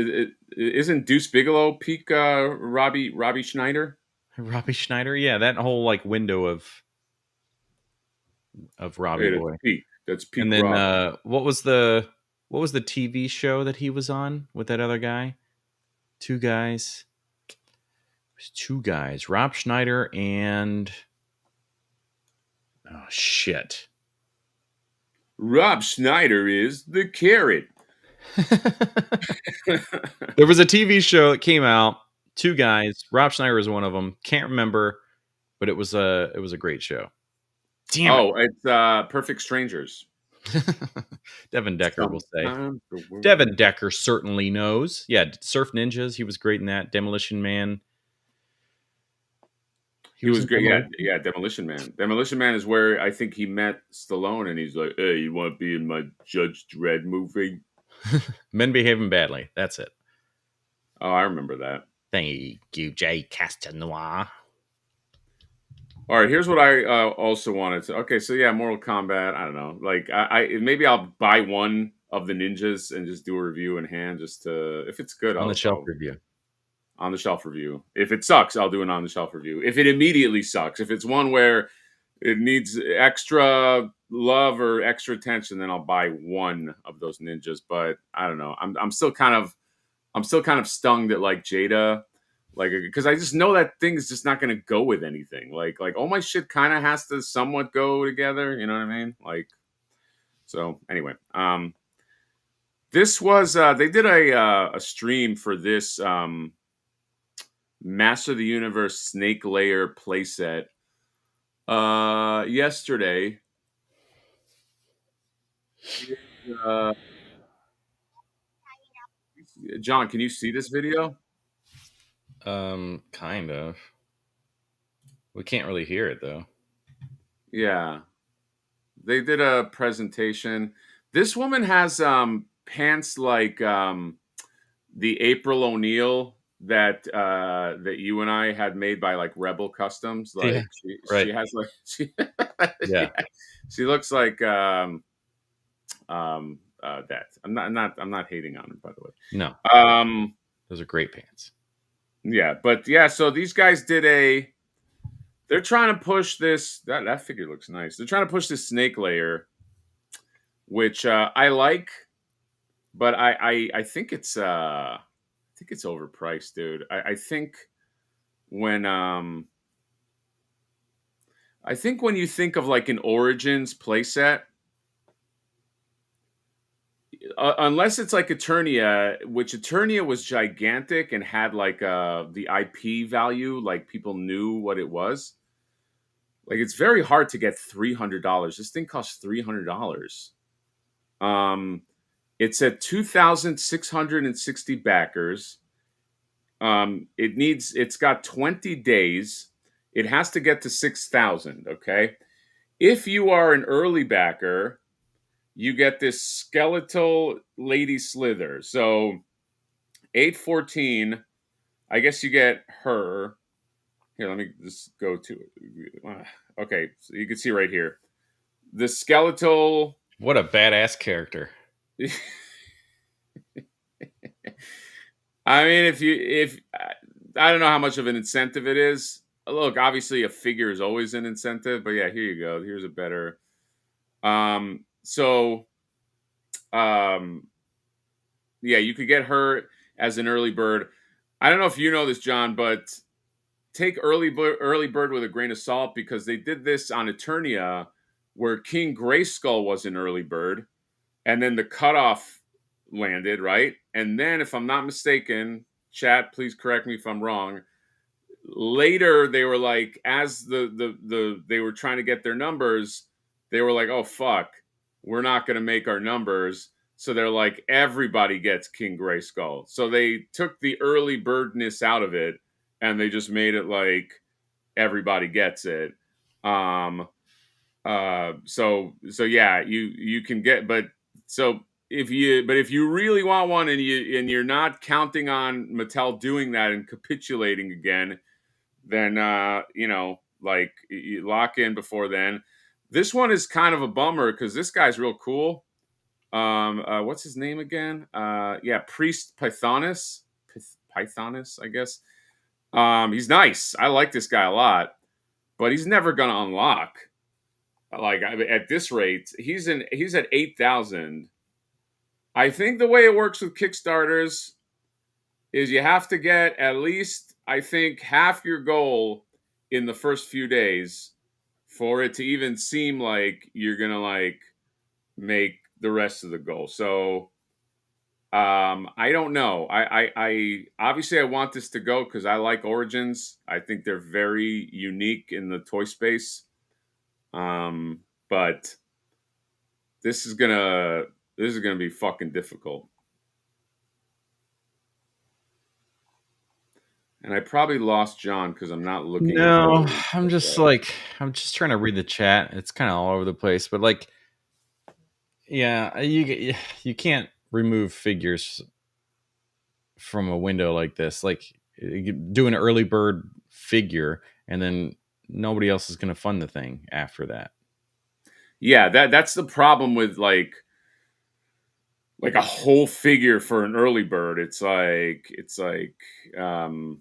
Isn't Deuce Bigelow peak Robbie Schneider? Robbie Schneider, yeah, that whole like window of Robbie Hey, that's boy. peak. That's And peak then Rob. what was the TV show that he was on with that other guy? Two guys. It was two guys, Rob Schneider and oh shit. Rob Schneider is the carrot. There was a TV show that came out. Two guys. Rob Schneider was one of them. Can't remember, but it was a great show. Damn it. Oh, it's Perfect Strangers. Devin Decker will say. Sometimes the world. Devin Decker certainly knows. Yeah, Surf Ninjas. He was great in that. Demolition Man. He He was was in great. Yeah, Demolition. yeah. Demolition Man. Demolition Man is where I think he met Stallone, and he's like, "Hey, you want to be in my Judge Dredd movie?" Men Behaving Badly. That's it. Oh, I remember that. Thank you, Jay Castanois. All right, here's what I also wanted to. Okay, so yeah, Mortal Kombat. I don't know. Like, I maybe I'll buy one of the ninjas and just do a review in hand, just to if it's good, On the shelf I'll review. on the shelf review. If it sucks, I'll do an on the shelf review. If it immediately sucks, if it's one where it needs extra love or extra attention, then I'll buy one of those ninjas. But I don't know. I'm still kind of stung that like Jada, like because I just know that thing is just not going to go with anything. Like all my shit kind of has to somewhat go together. You know what I mean? Like so. Anyway, this was they did a stream for this Master of the Universe Snake Layer playset yesterday. Uh, John, can you see this video? Kind of. We can't really hear it though. Yeah, they did a presentation. This woman has pants like the April O'Neil that you and I had made by like Rebel Customs. Yeah. Like she Right. has like Yeah. she looks like that. I'm not hating on her, by the way. No. Um Those are great pants. yeah, but yeah, so these guys did a they're trying to push this that figure looks nice. They're trying to push this snake layer, which I like, but I think it's overpriced, dude. When um I think when you think of like an Origins playset, unless it's like Eternia, which Eternia was gigantic and had like the IP value, like people knew what it was. Like it's very hard to get $300. This thing costs $300. Um, it's at 2,660 backers. It's got 20 days. It has to get to 6,000. Okay, if you are an early backer, you get this skeletal Lady Slither. So 814, I guess you get her. Here, let me just go to it. Okay, so you can see right here. The skeletal. What a badass character. I mean, if I don't know how much of an incentive it is. Look, obviously a figure is always an incentive, but yeah, here you go. Here's a better. So yeah, you could get her as an early bird. I don't know if you know this, John, but take early bird with a grain of salt because they did this on Eternia, where King Grayskull was an early bird, and then the cutoff landed right, and then if I'm not mistaken, chat, please correct me if I'm wrong. Later, they were like, as they were trying to get their numbers, they were like, oh fuck, we're not going to make our numbers. So they're like, everybody gets King Grayskull. So they took the early birdness out of it, and they just made it like everybody gets it. Um, so yeah, you can get, but so if you really want one and you're not counting on Mattel doing that and capitulating again, then like you lock in before then. This one is kind of a bummer because this guy's real cool. What's his name again? Yeah, Priest Pythonus. Pythonus, I guess. He's nice. I like this guy a lot, but he's never gonna unlock. Like at this rate, he's at 8,000. I think the way it works with Kickstarters is you have to get at least, I think, half your goal in the first few days for it to even seem like you're gonna like make the rest of the goal. So I don't know. I obviously I want this to go because I like Origins. I think they're very unique in the toy space. But this is gonna be fucking difficult. And I probably lost John because I'm not looking at No, the. I'm just trying to read the chat. It's kind of all over the place, but like, yeah, you can't remove figures from a window like this. Like, you do an early bird figure, and then nobody else is going to fund the thing after that. Yeah, that's the problem with like a whole figure for an early bird. It's like um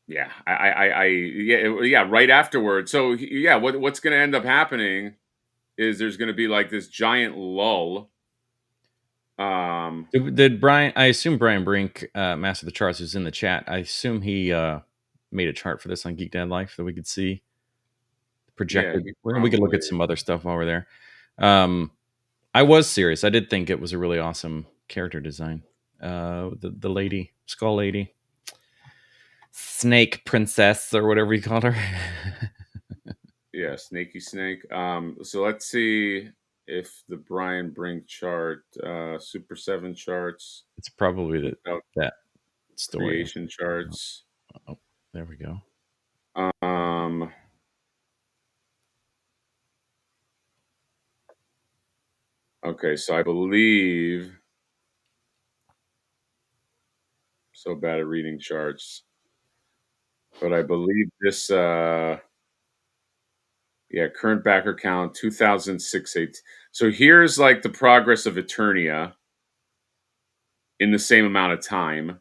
yeah, yeah, right afterward. So yeah, what's going to end up happening is there's going to be like this giant lull. Did Brian? I assume Brian Brink, Master of the Charts, who's in the chat. I assume he made a chart for this on Geek Dad Life that we could see Yeah, projected. he We could look probably. at some other stuff while we're there. Um, I was serious. I did think it was a really awesome character design. The lady, Skull Lady, Snake Princess, or whatever you called her. Yeah, Snaky Snake. So let's see if the Brian Brink chart, Super 7 charts, It's probably that story. creation charts. Oh, there we go. Um, okay, so I believe, so bad at reading charts, but I believe this, yeah, current backer count 2006. So here's like the progress of Eternia in the same amount of time.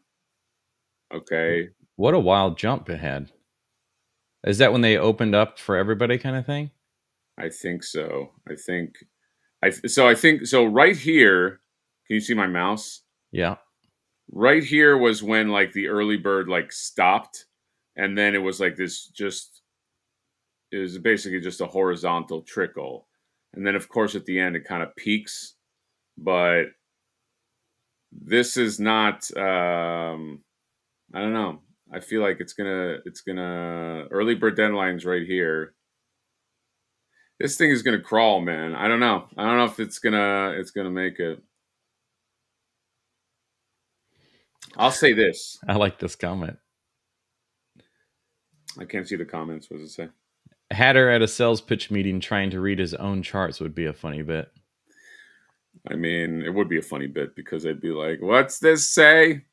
Okay, What a wild jump it had. Is that when they opened up for everybody, kind of thing? I think so. I think so. Right here, can you see my mouse? Yeah. Right here was when like the early bird like stopped, and then it was like this just it was basically just a horizontal trickle, and then of course at the end it kind of peaks, but this is not. I don't know. I feel like it's gonna early bird deadline's right here. This thing is gonna crawl, man. I don't know. I don't know if it's gonna make it. I'll say this. I like this comment. I can't see the comments. What does it say? Hatter at a sales pitch meeting trying to read his own charts would be a funny bit. I mean, it would be a funny bit because I'd be like, "What's this say?"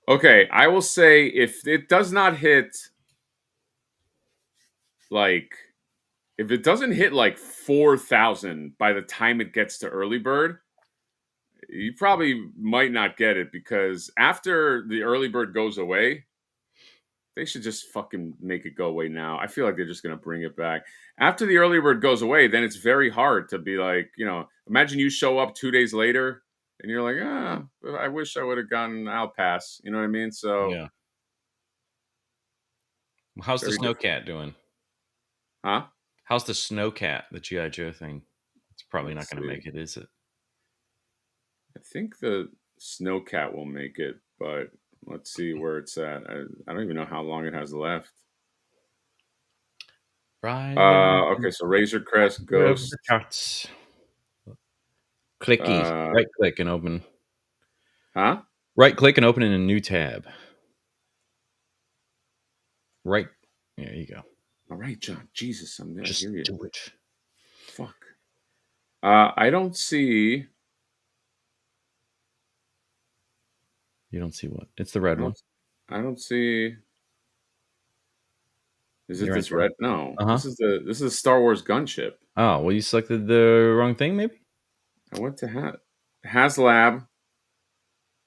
Okay, I will say if it does not hit like if it doesn't hit like 4,000 by the time it gets to early bird, you probably might not get it because after the early bird goes away, they should just fucking make it go away now. I feel like they're just going to bring it back. After the early bird goes away, then it's very hard to be like, imagine you show up 2 days later and you're like, I wish I would have gotten I'll pass. You know what I mean? So, Yeah. How's the very Snow different. Cat doing? Huh? How's the Snow Cat, the GI Joe thing? It's probably not Let's going to see. make it, is it? I think the Snow Cat will make it, but let's see where it's at. I don't even know how long it has left. Riding Okay, so Razor Crest, of the Ghost. charts. Clicky. Uh, Right click and open. huh? Right click and open in a new tab. Right. There you go. All right, John. Jesus, I Just hear you. do it. Fuck. I don't see. You don't see what? It's the red I one. don't. I don't see. Is it You're right this there. red? No. Uh huh. This is a Star Wars gunship. Oh, well, you selected the wrong thing, maybe? I went to HasLab.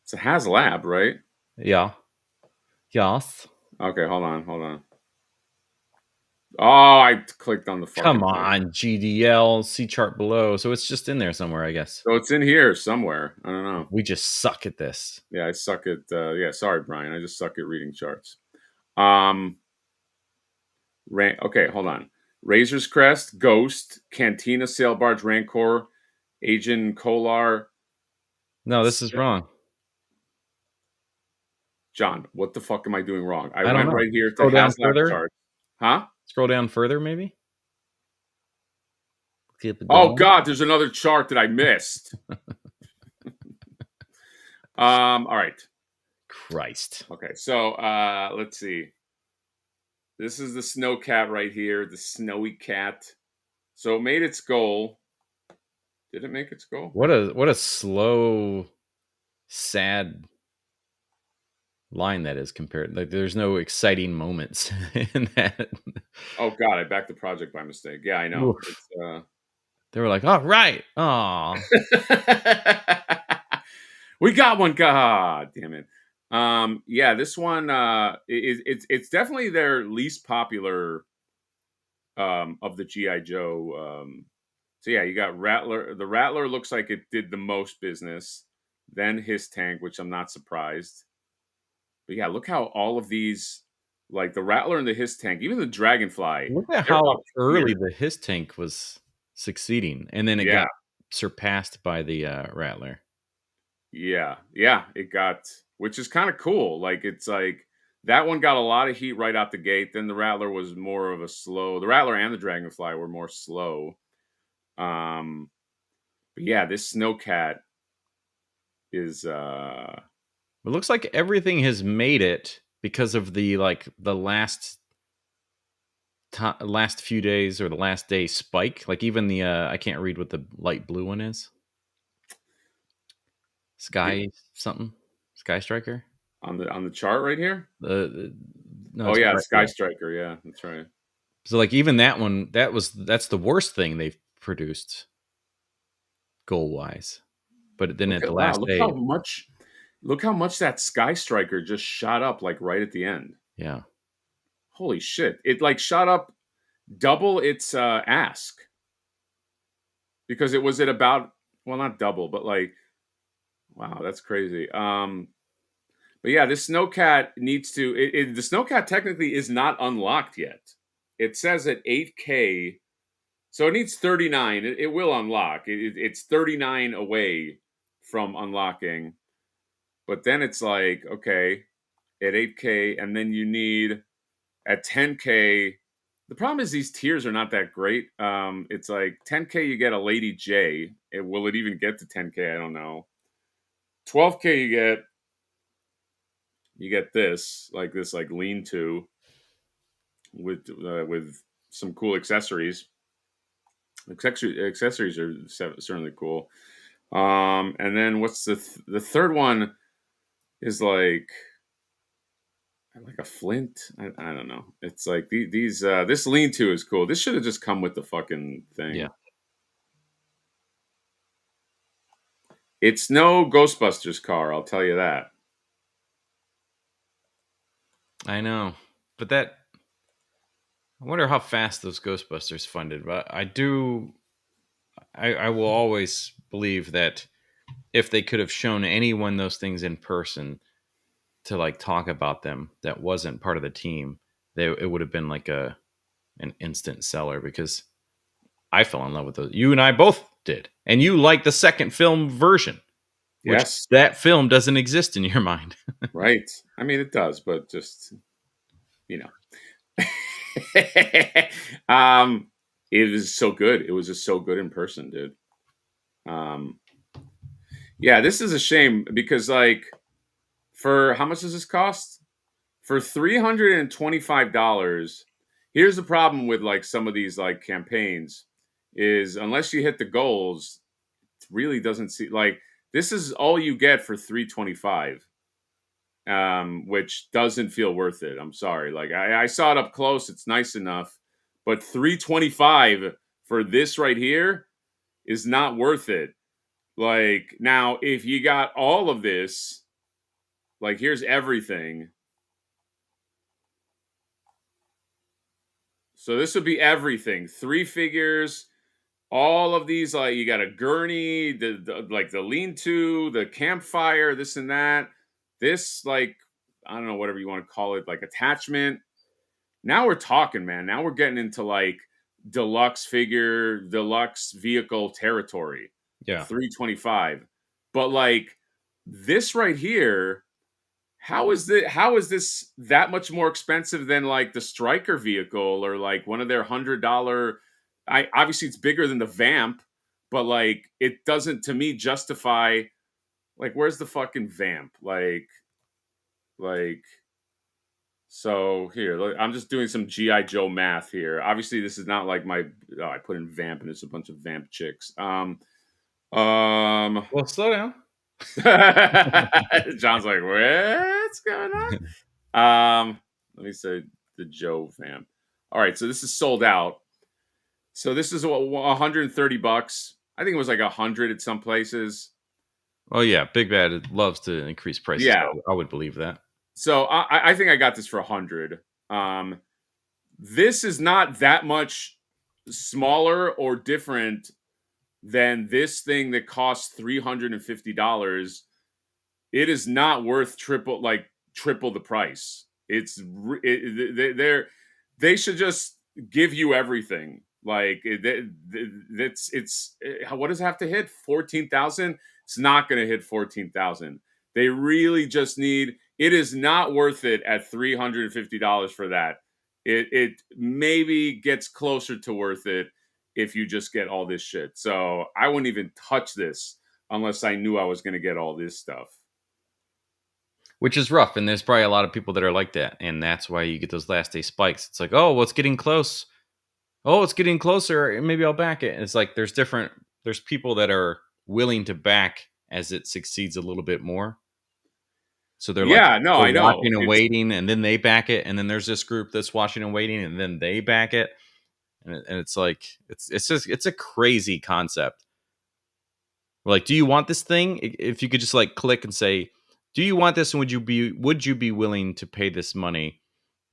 It's a HasLab, right? Yeah. Yes. Okay, hold on, hold on. Oh, I clicked on the Come fucking thing. on, GDL. See chart below. So it's just in there somewhere, I guess. So it's in here somewhere. I don't know. We just suck at this. Yeah, I suck at. Yeah, sorry, Brian. I just suck at reading charts. Um, okay, hold on. Razor's Crest, Ghost, Cantina, Sail Barge, Rancor, Agent Kolar. No, this is wrong. John, what the fuck am I doing wrong? I I don't went know. right here to Scroll down HasLab further. charts. Huh? Scroll down further, maybe. Keep it Oh going. God, there's another chart that I missed. All right. Christ. Okay, so let's see. This is the Snow Cat right here, the snowy cat. So it made its goal. Did it make its goal? What a slow, sad line that is compared. Like there's no exciting moments in that. Oh God, I backed the project by mistake. Yeah, I know. Oof. It's They were like, "All right, oh, we got one. God damn it. Yeah, this one it's definitely their least popular of the GI Joe. So yeah, you got Rattler. The Rattler looks like it did the most business. Then his tank, which I'm not surprised. But yeah, look how all of these, like the Rattler and the his tank, even the Dragonfly, look at they're how up early here. the his tank was succeeding, and then it Yeah, got surpassed by the Rattler." yeah. It got, which is kind of cool. Like it's like that one got a lot of heat right out the gate. Then the Rattler was more of a slow. The Rattler and the Dragonfly were more slow. Um, but yeah, this Snowcat is It looks like everything has made it because of the last few days or the last day spike. Like even the I can't read what the light blue one is. yeah, Sky something, Sky Striker. on the chart right here. The no, Oh it's yeah, the right Sky here. Striker. Yeah, that's right. So like even that one, that's the worst thing they've produced goal wise. But then Look at at the wow, last day, look how much that Sky Striker just shot up like right at the end. yeah, Holy shit. It like shot up double its ask because it was at about, well, not double, but like wow, that's crazy. But yeah, this Snowcat needs to the Snowcat technically is not unlocked yet. It says at 8K, so it needs 39. It will unlock. It's 39 away from unlocking. But then it's like, okay, at 8K, and then you need at 10K. The problem is these tiers are not that great. It's like 10K, you get a Lady J. Will it even get to 10K? I don't know. 12K, you get this like lean to. with some cool accessories. Accessories are certainly cool. And then what's the third one is like a flint. I don't know. It's like these this lean-to is cool. This should have just come with the fucking Yeah, thing. It's no Ghostbusters car, I'll tell you that. I know. But that I wonder how fast those Ghostbusters funded. But I will always believe that if they could have shown anyone those things in person to like talk about them that wasn't part of the team, it would have been like an instant seller because I fell in love with those. You and I both did. And you like the second film version, which Yes, that film doesn't exist in your mind. right. I mean it does, but just you know. It was so good. It was just so good in person, dude. Um yeah, this is a shame because like for how much does this cost? For $325. Here's the problem with like some of these like campaigns is unless you hit the goals, it really doesn't see like this is all you get for 325, which doesn't feel worth it. I'm sorry. Like I saw it up close, it's nice enough, but 325 for this right here is not worth it. Like now, if you got all of this, like here's everything. So this would be everything. Three figures, all of these. Like you got a gurney, the like the lean-to, the campfire, this and that. This like I don't know whatever you want to call it, like attachment. Now we're talking, man. Now we're getting into like deluxe figure, deluxe vehicle territory. Yeah. 325. But like this right here, how is this that much more expensive than like the striker vehicle or like one of their $100? I obviously it's bigger than the vamp, but like it doesn't to me justify like where's the fucking vamp like so here I'm just doing some GI Joe math here. Obviously this is not like my I put in vamp and it's a bunch of vamp chicks. Um Well, slow down. John's like, what's going on? Let me say the Joe fam. All right, so this is sold out. So this is 130 bucks. I think it was like 100 at some places. Oh yeah, Big Bad loves to increase prices. Yeah. I would believe that. So I think I got this for 100. This is not that much smaller or different than this thing that costs $350. It is not worth triple the price. They should just give you everything. Like it's what does it have to hit 14,000? It's not going to hit 14,000. They really just need. It is not worth it at $350 for that. It maybe gets closer to worth it if you just get all this shit. So I wouldn't even touch this unless I knew I was going to get all this stuff. Which is rough, and there's probably a lot of people that are like that, and that's why you get those last day spikes. It's like, oh, well, it's getting close. Oh, it's getting closer. Maybe I'll back it. And it's like there's people that are willing to back as it succeeds a little bit more. So they're like Yeah, no, they're I know. watching and waiting, and then they back it, and then there's this group that's watching and waiting, and then they back it, and it's like it's a crazy concept. Like, do you want this thing? If you could just like click and say, do you want this, and would you be willing to pay this money?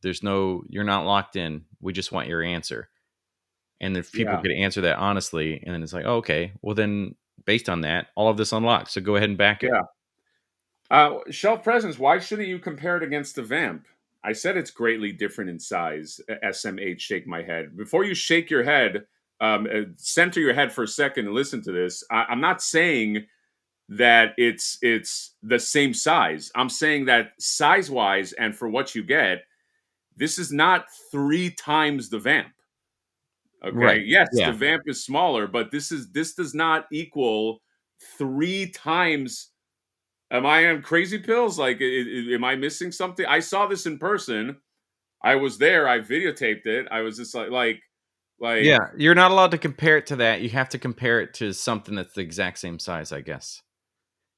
You're not locked in. We just want your answer. And if people Yeah, could answer that honestly, and then it's like, oh, okay, well then based on that, all of this unlocks. So go ahead and back it. yeah. Shelf presence. Why shouldn't you compare it against the Vamp? I said it's greatly different in size. SMH, shake my head. Before you shake your head, center your head for a second and listen to this. I'm not saying that it's the same size. I'm saying that size wise and for what you get, this is not 3 times the Vamp. Okay. Right. Yes, the Yeah. Vamp is smaller, but this does not equal 3 times. Am I on crazy pills? Like, am I missing something? I saw this in person. I was there. I videotaped it. I was just like Yeah, you're not allowed to compare it to that. You have to compare it to something that's the exact same size, I guess.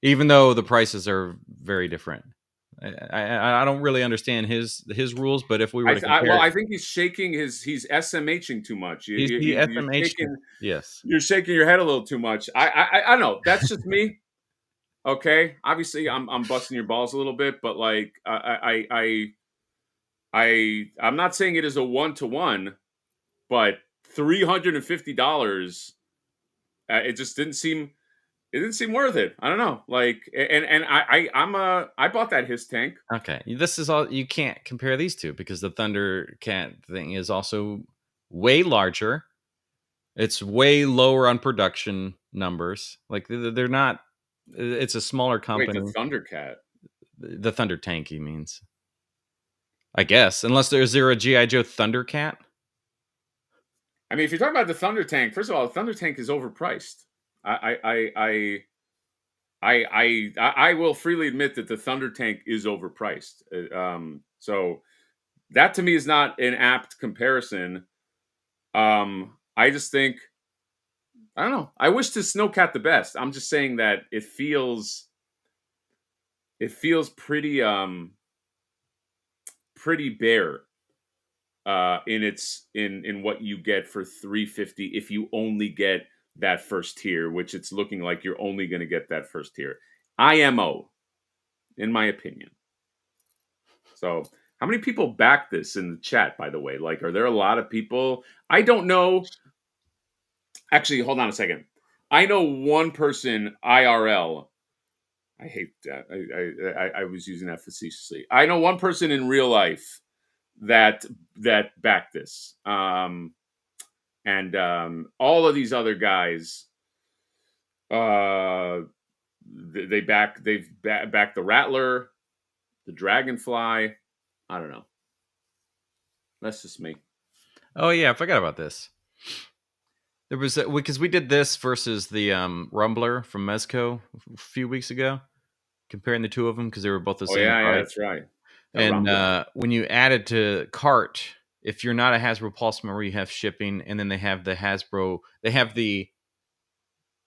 Even though the prices are very different. I don't really understand his rules, but if we were to compare well, it, I think he's shaking he's SMHing too much. he You're SMH. shaking Yes. you're shaking your head a little too much. I don't know. That's just me. Okay, obviously I'm busting your balls a little bit, but like I'm not saying it is a 1-to-1, but $350. It just didn't seem it didn't seem worth it. I don't know. Like, and I bought that his tank. Okay, this is all. You can't compare these two because the Thundercat thing is also way larger. It's way lower on production numbers. Like they're not. It's a smaller Wait, the company. Thundercat. The Thunder Tank, he means. I guess, unless there's a GI Joe Thundercat. I mean, if you're talking about the Thunder Tank, first of all, the Thunder Tank is overpriced. I will freely admit that the Thunder Tank is overpriced. So that to me is not an apt comparison. I just think I don't know. I wish the Snowcat the best. I'm just saying that it feels pretty bare in what you get for 350 if you only get that first tier, which it's looking like you're only going to get that first tier. IMO, in my opinion. So, how many people back this in the chat, by the way? Like, are there a lot of people? I don't know. Actually, hold on a second. I know one person IRL. I hate that. I was using that facetiously. I know one person in real life that backed this. And all of these other guys, uh, they've backed the Rattler, the Dragonfly. I don't know. That's just me. Oh yeah, I forgot about this. There was because we did this versus the Rumbler from Mezco a few weeks ago, comparing the two of them because they were both the Oh same yeah, price. that's right. The And Rumbler. when you added to cart, if you're not a Hasbro Pulse member, you have shipping, and then they have the Hasbro. They have the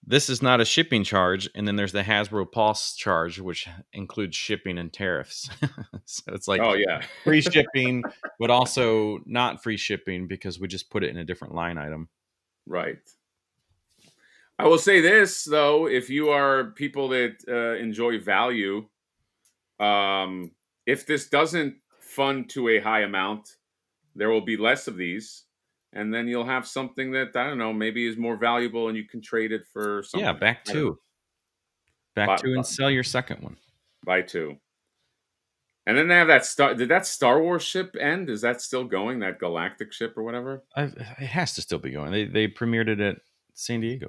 this is not a shipping charge, and then there's the Hasbro Pulse charge, which includes shipping and tariffs. So it's like Oh yeah, free shipping, but also not free shipping because we just put it in a different line item. right. I will say this though: if you are people that enjoy value, um, if this doesn't fund to a high amount, there will be less of these, and then you'll have something that I don't know, maybe is more valuable, and you can trade it for Yeah, something. I don't know. back Buy, two, buy, and sell your second one. buy two. And then they have that Star. Did that Star Wars ship end? Is that still going? That galactic ship or whatever? It has to still be going. They premiered it at San Diego.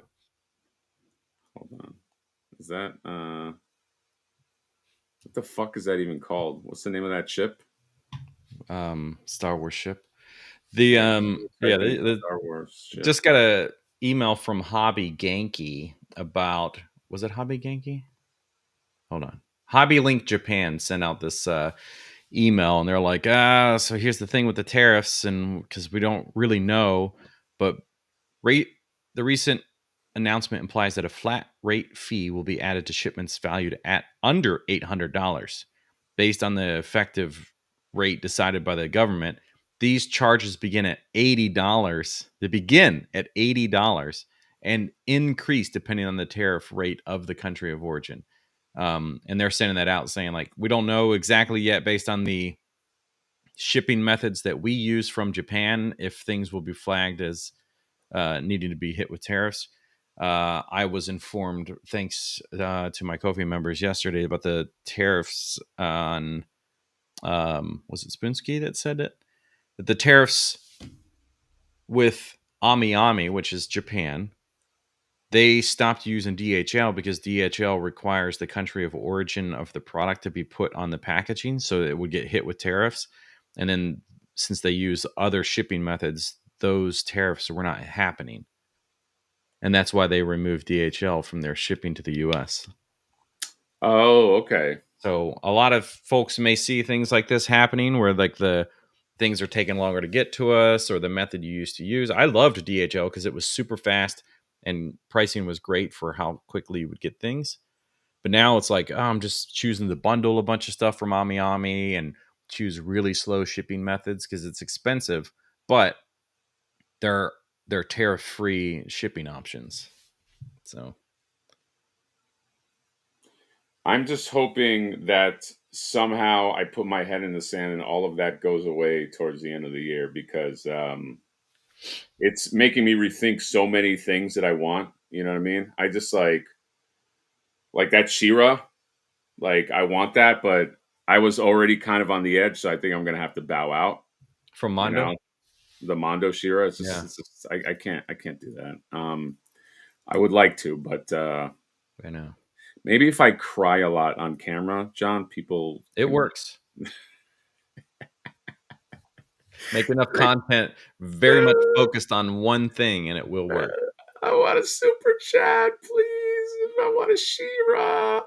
Hold on. Is that what the fuck is that even called? What's the name of that ship? Star Wars ship. The Yeah, yeah, type in Star Wars ship. just got a email from Hobby Genki about was it Hobby Genki? Hold on. Hobby Link Japan sent out this email and they're like, so here's the thing with the tariffs, and because we don't really know, but rate the recent announcement implies that a flat rate fee will be added to shipments valued at under $800 based on the effective rate decided by the government. These charges begin at $80. They begin at $80 and increase depending on the tariff rate of the country of origin. And they're sending that out saying, like, we don't know exactly yet based on the shipping methods that we use from Japan if things will be flagged as needing to be hit with tariffs. I was informed, thanks to my Ko-fi members yesterday, about the tariffs on, was it Spoonsky that said it? That the tariffs with Ami Ami, which is Japan, they stopped using DHL because DHL requires the country of origin of the product to be put on the packaging, so it would get hit with tariffs. And then since they use other shipping methods, those tariffs were not happening. And that's why they removed DHL from their shipping to the US. Oh, okay. So a lot of folks may see things like this happening where like the things are taking longer to get to us, or the method you used to use. I loved DHL because it was super fast and pricing was great for how quickly you would get things. But now it's like, oh, I'm just choosing to bundle a bunch of stuff from Ami and choose really slow shipping methods because it's expensive, but they're tariff free shipping options. So I'm just hoping that somehow I put my head in the sand and all of that goes away towards the end of the year, because it's making me rethink so many things that I want. You know what I mean? I just like that Shira. Like I want that, but I was already kind of on the edge, so I think I'm gonna have to bow out. from You Mondo, know, the Mondo Shira. yeah, I can't do that. I would like to, but I know maybe if I cry a lot on camera, John, people it can. works. Make enough Like, content very much focused on one thing, and it will work. I want a super chat, please. If I want a Shira.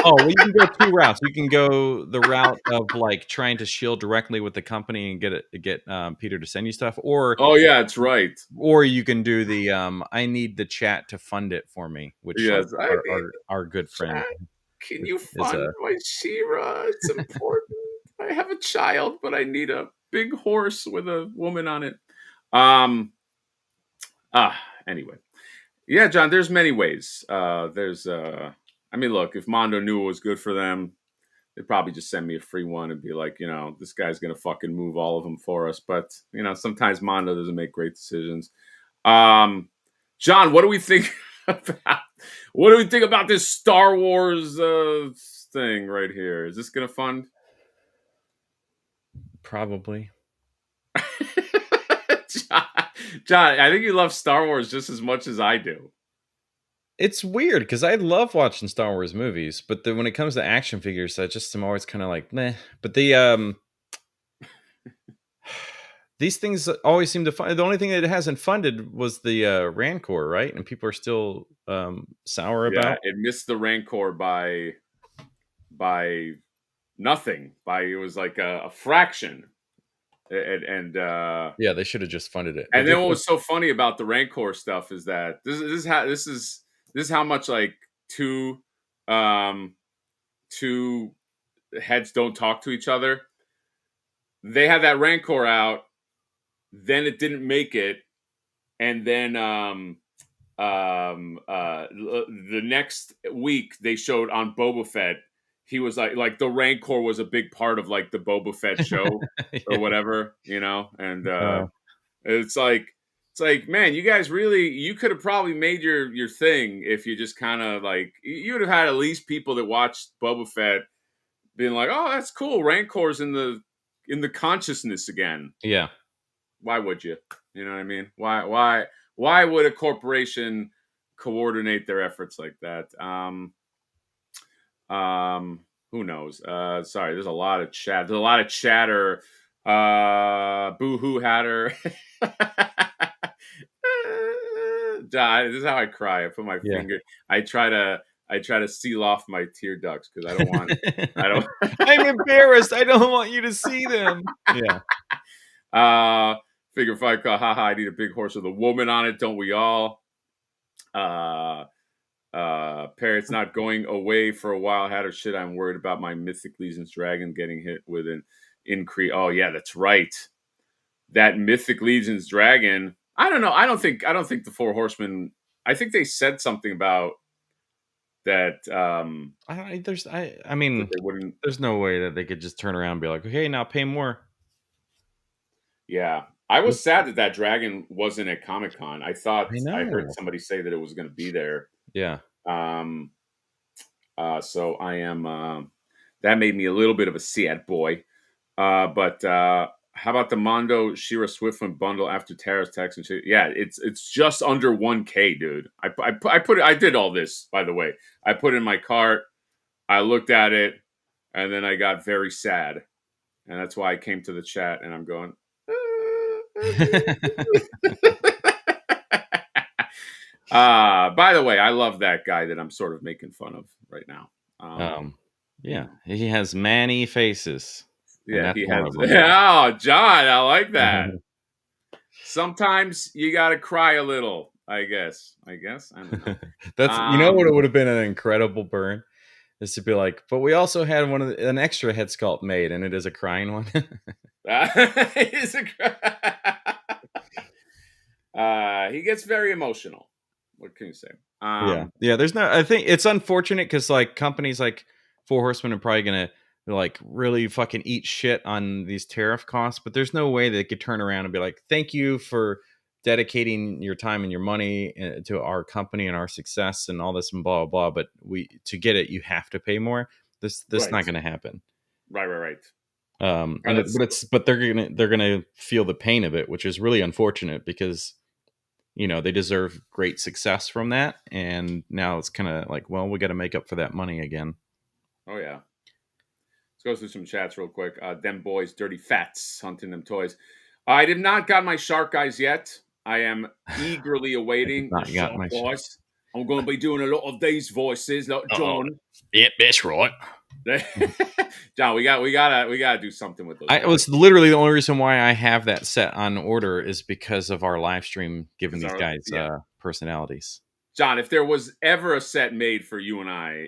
Well, you can go two routes. You can go the route of like trying to shield directly with the company and get Peter to send you stuff, Oh yeah, that's right. or you can do the I need the chat to fund it for me, which like Yes, I need our good friend chat. Can is, you is fund my Shira? It's important. I have a child, but I need a big horse with a woman on it. Um. Ah. Anyway, yeah, John. There's many ways. There's. I mean, look. If Mondo knew it was good for them, they'd probably just send me a free one and be like, this guy's gonna fucking move all of them for us. But sometimes Mondo doesn't make great decisions. Um, John, what do we think about what do we think about this Star Wars thing right here? Is this gonna fund? probably. John, John, I think you love Star Wars just as much as I do. It's weird because I love watching Star Wars movies, but then when it comes to action figures, I just am always kind of like meh. But these things always seem to fund. The only thing that it hasn't funded was the Rancor, right? And people are still sour Yeah, about. it missed the Rancor by nothing. By it was like a fraction. Yeah, they should have just funded it. But And they then what should. was so funny about the Rancor stuff is that this is how much like two um two heads don't talk to each other. They had that Rancor out, then it didn't make it, and then the next week they showed on Boba Fett. He was like the Rancor was a big part of like the Boba Fett show or Yeah. whatever, and it's like, man, you guys really, you could have probably made your thing if you just kind of like, you would have had at least people that watched Boba Fett being like, oh, that's cool, Rancor's in the consciousness again. Yeah. Why would you? You know what I mean? Why would a corporation coordinate their efforts like that? Who knows? Sorry, there's a lot of chat. There's a lot of chatter. Boo hoo hatter. This is how I cry. I put my Yeah. finger. I try to seal off my tear ducts because I don't want. I don't. I'm embarrassed. I don't want you to see them. Yeah. Figure fight call. Haha! I need a big horse with a woman on it. Don't we all? Uh, Parrot's not going away for a while. Hatter shit. I'm worried about my Mythic Legions dragon getting hit with an increase. Oh yeah, that's right. That Mythic Legions dragon. I don't know. I don't think the Four Horsemen. I think they said something about that. I That mean, they wouldn't. there's no way that they could just turn around and be like, okay, now pay more. Yeah, I was sad that dragon wasn't at Comic Con. I I heard know. somebody say that it was going to be there. Yeah. Um, so I am. That made me a little bit of a sad boy. But how about the Mondo Shira Swiftwind bundle after tariffs, tax, and shit? Yeah, it's just under 1K, dude. I did all this, by the way. I put it in my cart. I looked at it, and then I got very sad, and that's why I came to the chat, and I'm going. By the way, I love that guy that I'm sort of making fun of right now. um, yeah, he has many faces. and Yeah, that's he one has. of them. Oh, John, I like that. Sometimes you got to cry a little. I guess. I don't know. That's what Um, it would have been an incredible burn is to be like, but we also had an extra head sculpt made, and it is a crying one. he's he gets very emotional. What can you say? Yeah, yeah. There's no. I think it's unfortunate because like companies like Four Horsemen are probably gonna like really fucking eat shit on these tariff costs, but there's no way they could turn around and be like, "Thank you for dedicating your time and your money to our company and our success and all this and blah blah blah." But to get it, you have to pay more. This Right, not gonna happen. right. Right, And that's but they're gonna feel the pain of it, which is really unfortunate because they deserve great success from that. And now it's kind of like, well, we got to make up for that money again. oh yeah. Let's go through some chats real quick. Them boys, dirty fats, hunting them toys. I did not got my shark guys yet. I am eagerly I did awaiting the not got shark my. voice. I'm going to be doing a lot of these voices, like Oh, John. yep, that's right. John, we gotta do something with those It guys. was literally the only reason why I have that set on order is because of our live stream, giving these guys Yeah, personalities. John, if there was ever a set made for you and I,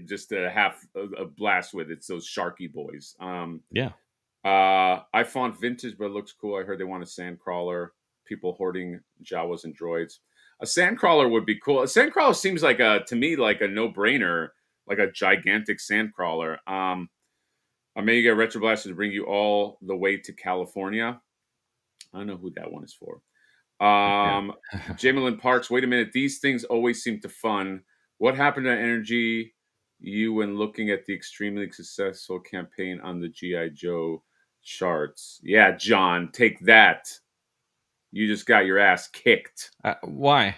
just to have a blast with, it's those Sharky boys. Yeah, I found vintage, but it looks cool. I heard they want a sandcrawler. People hoarding Jawas and droids. A sandcrawler would be cool. A sandcrawler seems like to me like a no brainer, like a gigantic sandcrawler. I may get Retro Blaster to bring you all the way to California. I don't know who that one is for. yeah. Jamelin Parks, wait a minute. These things always seem to fun. What happened to energy you when looking at the extremely successful campaign on the G.I. Joe charts? Yeah, John, take that. You just got your ass kicked. Why?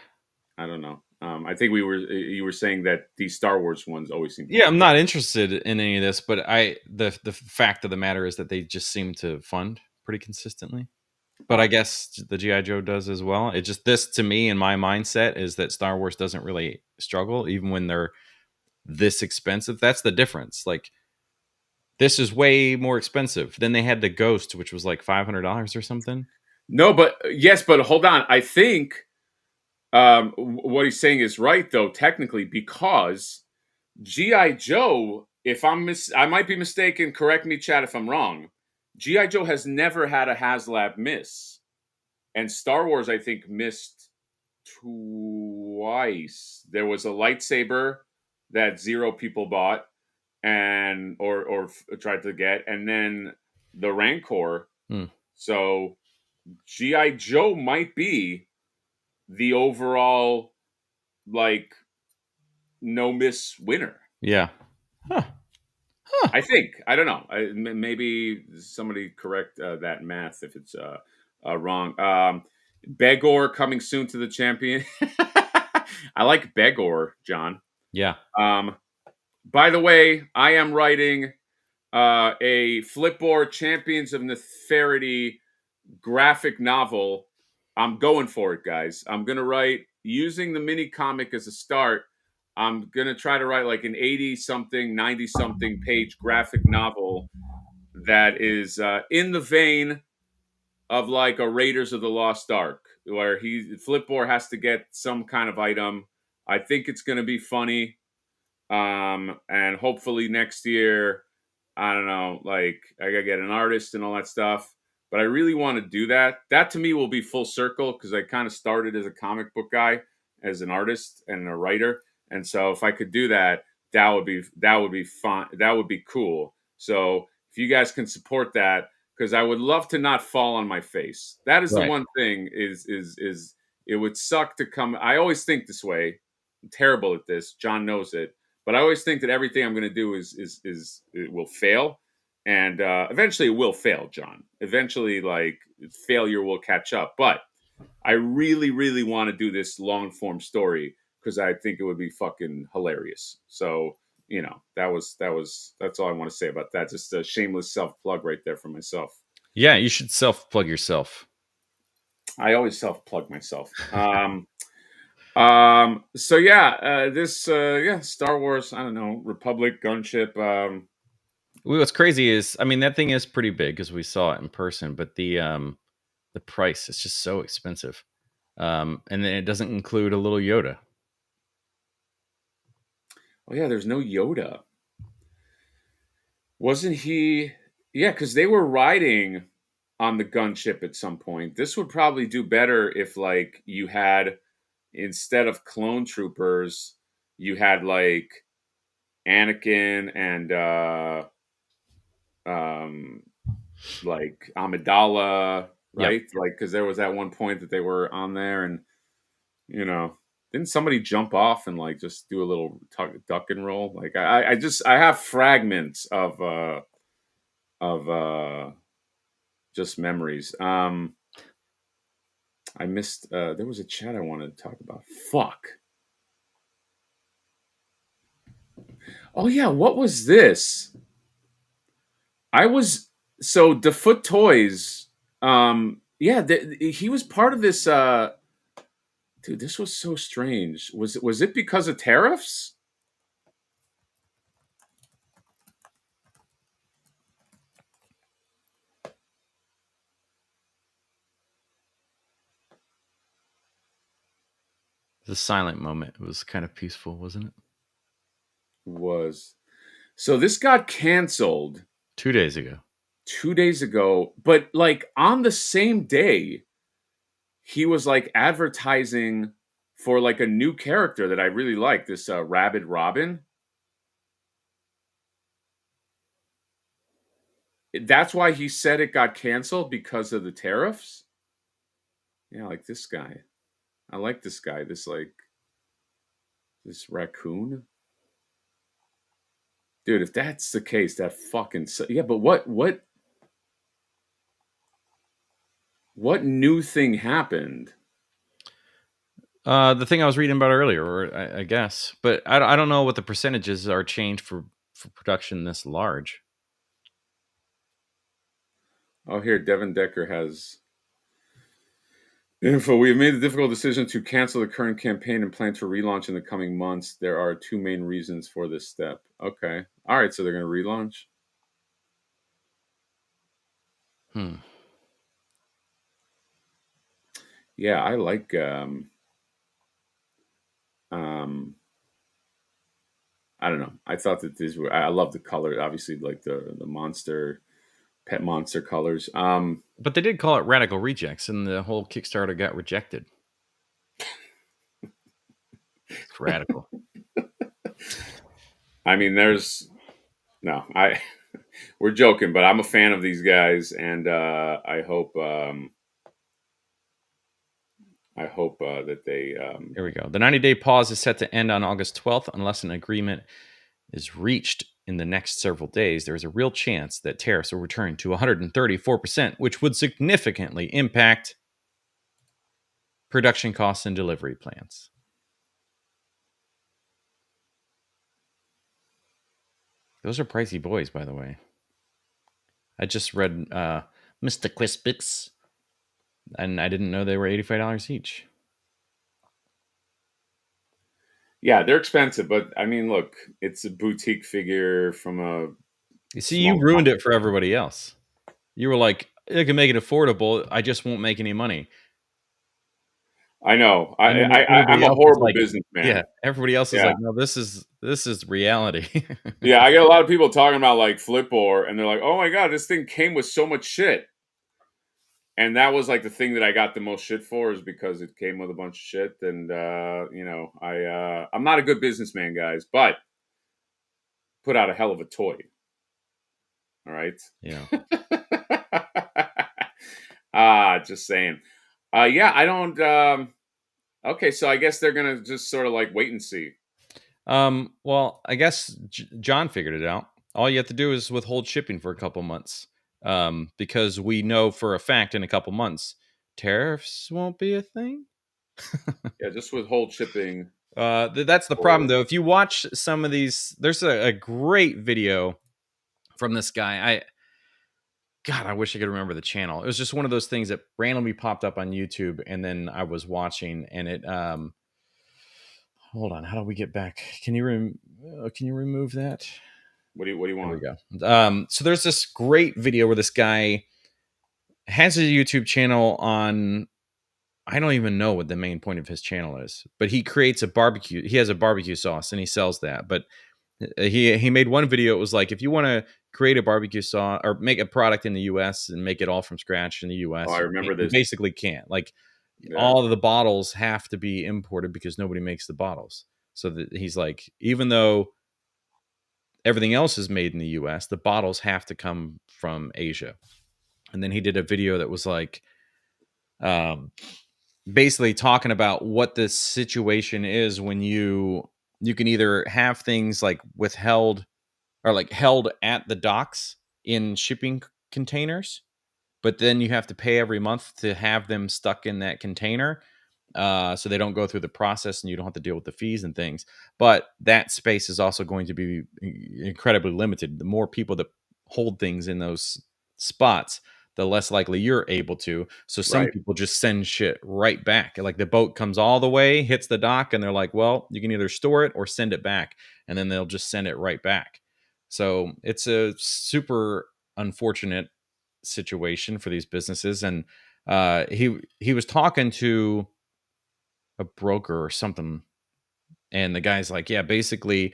I don't know. I think you were saying that these Star Wars ones always seem to Yeah, be I'm fun. not interested in any of this, but the fact of the matter is that they just seem to fund pretty consistently. But I Oh, guess the GI Joe does as well. It just this to me in my mindset is that Star Wars doesn't really struggle even when they're this expensive. That's the difference. Like this is way more expensive. Then they had the Ghost, which was like $500 or something. no, but yes, but hold on. I think what he's saying is right, though, technically, because GI Joe, if I might be mistaken. Correct me, Chad, if I'm wrong. GI Joe has never had a HasLab miss, and Star Wars, I think, missed twice. There was a lightsaber that zero people bought and or tried to get, and then the Rancor. Hmm. So GI Joe might be the overall like no miss winner. Yeah. Huh. Huh. I think. I don't know. Maybe somebody correct that math if it's wrong. Begor coming soon to the champion. I like Begor, John. Yeah. Um, by the way, I am writing a Flipboard Champions of Neferity graphic novel. I'm going for it, guys. I'm going to write using the mini comic as a start. I'm going to try to write like an 80 something, 90 something page graphic novel that is in the vein of like a Raiders of the Lost Ark, where Flipboard has to get some kind of item. I think it's going to be funny. And hopefully next year, I don't know, like I gotta get an artist and all that stuff. But I really want to do that. That to me will be full circle because I kind of started as a comic book guy, as an artist and a writer. And so if I could do that, that would be fun. That would be cool. So if you guys can support that, because I would love to not fall on my face. That is the Right. one thing is it would suck to come. I always think this way. I'm terrible at this. John knows it, but I always think that everything I'm going to do is it will fail, and eventually it will fail, John. Eventually, like failure will catch up. But I really, really want to do this long form story because I think it would be fucking hilarious. So that's all I want to say about that. Just a shameless self plug right there for myself. Yeah, you should self plug yourself. I always self plug myself. So yeah, this yeah, Star Wars. I don't know, Republic gunship. What's crazy is, I mean, that thing is pretty big because we saw it in person, but the price is just so expensive. And then it doesn't include a little Yoda. Oh yeah, there's no Yoda. Wasn't he? Yeah, because they were riding on the gunship at some point. This would probably do better if, like, you had, instead of clone troopers, you had like Anakin and um, like Amidala, Yep. right? Like, because there was that one point that they were on there, and you know, didn't somebody jump off and like just do a little duck and roll? Like, I have fragments of just memories. I missed. There was a chat I wanted to talk about. Fuck. Oh yeah, what was this? I was so DeFoot Toys. Yeah, he was part of this. Dude, this was so strange. Was it because of tariffs? The silent moment. It was kind of peaceful, wasn't it? Was so this got canceled 2 days ago. 2 days ago, but like on the same day, he was like advertising for like a new character that I really like. This Rabid Robin. That's why he said it got canceled because of the tariffs. Yeah, like this guy. I like this guy. This like this raccoon. Dude, if that's the case, that fucking yeah. But what new thing happened? The thing I was reading about earlier, or I guess, but I don't know what the percentages are changed for production this large. Oh, here Devin Decker has info. We have made the difficult decision to cancel the current campaign and plan to relaunch in the coming months. There are two main reasons for this step. Okay, all right. So they're going to relaunch. Hmm. Yeah, I like. Um, I don't know. I thought that these were. I love the color. Obviously, like the monster, pet monster colors. But they did call it Radical Rejects, and the whole Kickstarter got rejected. It's radical. I mean, there's no. I we're joking, but I'm a fan of these guys, and I hope that they. Here we go. The 90-day pause is set to end on August 12th unless an agreement is reached in the next several days. There is a real chance that tariffs will return to 134%, which would significantly impact production costs and delivery plans. Those are pricey boys, by the way. I just read Mr. Crispix, and I didn't know they were $85 each. Yeah, they're expensive, but I mean, look, it's a boutique figure from a You see, you small ruined it company. for everybody else. You were like, I can make it affordable. I just won't make any money. I know. And then everybody I'm a else is horrible like, yeah, businessman. everybody else is Yeah, like, no, this is reality. yeah. I get a lot of people talking about like Flipboard, and they're like, "Oh my god, this thing came with so much shit." And that was like the thing that I got the most shit for, is because it came with a bunch of shit. And I'm not a good businessman, guys, but put out a hell of a toy. All right. Yeah. Just saying. Yeah, I don't. Okay, so I guess they're gonna just sort of like wait and see. Well, I guess John figured it out. All you have to do is withhold shipping for a couple months. Because we know for a fact in a couple months tariffs won't be a thing. Yeah, just withhold shipping. That's the problem Or though. If you watch some of these, there's a great video from this guy. God, I wish I could remember the channel. It was just one of those things that randomly popped up on YouTube, and then I was watching, and it. Hold on, how do we get back? Can you remove that? What do you There we want? go. So there's this great video where this guy has a YouTube channel on. I don't even know what the main point of his channel is, but he creates a barbecue. He has a barbecue sauce and he sells that. But he made one video. It was like, if you want to create a barbecue sauce or make a product in the U.S. and make it all from scratch in the Oh, U.S., I remember you this. basically can't. Like, Yeah. all of the bottles have to be imported because nobody makes the bottles. So that he's like, even though everything else is made in the US, the bottles have to come from Asia. And then he did a video that was like, um, basically talking about what the situation is when you can either have things like withheld or like held at the docks in shipping containers, but then you have to pay every month to have them stuck in that container, so they don't go through the process and you don't have to deal with the fees and things. But that space is also going to be incredibly limited. The more people that hold things in those spots, the less likely you're able to. So some Right. people just send shit right back. Like the boat comes all the way, hits the dock, and they're like, well, you can either store it or send it back. And then they'll just send it right back. So it's a super unfortunate situation for these businesses. And he was talking to a broker or something, and the guy's like, yeah, basically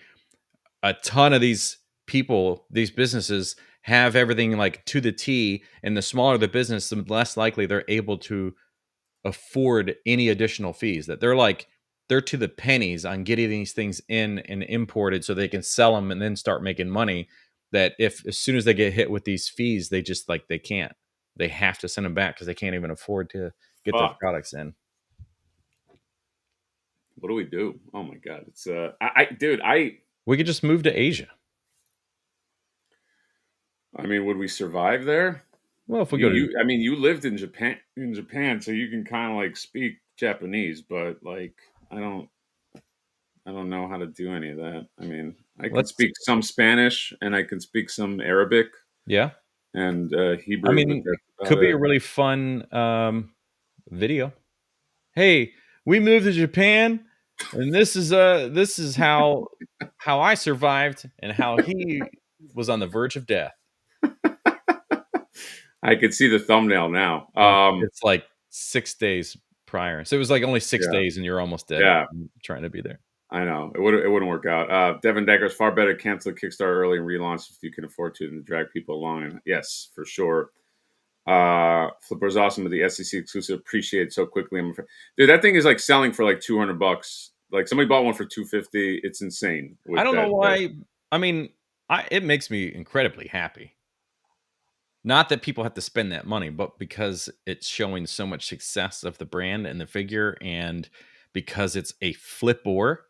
a ton of these people, these businesses have everything like to the T, and the smaller the business, the less likely they're able to afford any additional fees. That they're to the pennies on getting these things in and imported so they can sell them and then start making money. That if as soon as they get hit with these fees, they just like they can't. They have to send them back because they can't even afford to get their Fuck. products in. What do we do? Oh my god. It's dude, We could just move to Asia. I mean, would we survive there? Well, if we go to I mean, you lived in Japan, so you can kind of like speak Japanese, but like I don't I don't know how to do any of that. I mean, I can let's speak some Spanish and I can speak some Arabic yeah. and I Hebrew, but mean, that's about could be it. a really fun video. Hey, we moved to Japan, and this is how I survived and how he was on the verge of death. I can see the thumbnail now. And it's like 6 days prior. So it was like only six Yeah, days and you're almost dead yeah, trying to be there. I know it wouldn't work out. Devin Decker's far better to cancel the Kickstarter early and relaunch if you can afford to than to drag people along. And yes, for sure. Flipper's awesome with the SEC exclusive. Appreciate it so quickly. Dude, that thing is like selling for like $200. Like somebody bought one for 250. It's insane I with don't know that. why. I mean, it makes me incredibly happy. Not that people have to spend that money, but because it's showing so much success of the brand and the figure, and because it's a flipper.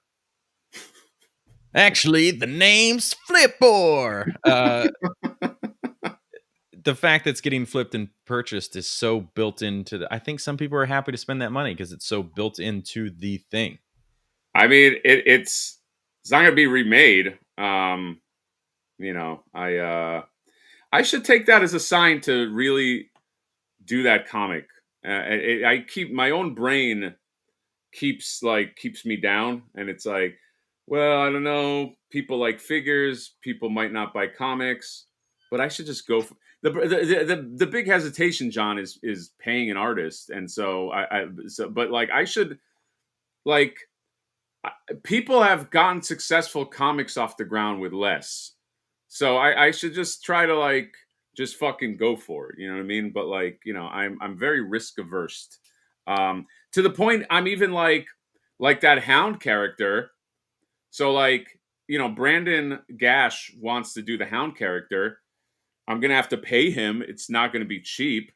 Actually, the name's Flipper. The fact that it's getting flipped and purchased is so built into I think some people are happy to spend that money because it's so built into the thing. I mean, it's not gonna be remade. You know, I should take that as a sign to really do that comic. I keep my own brain keeps me down, and it's like, well, I don't know. People like figures. People might not buy comics, but I should just go for the big hesitation. John is paying an artist, and so but like I should like people have gotten successful comics off the ground with less. So I should just try to like just fucking go for it. You know what I mean? But like, you know, I'm very risk averse. To the point I'm even like that Hound character. So like, you know, Brandon Gash wants to do the Hound character. I'm gonna have to pay him. It's not gonna be cheap.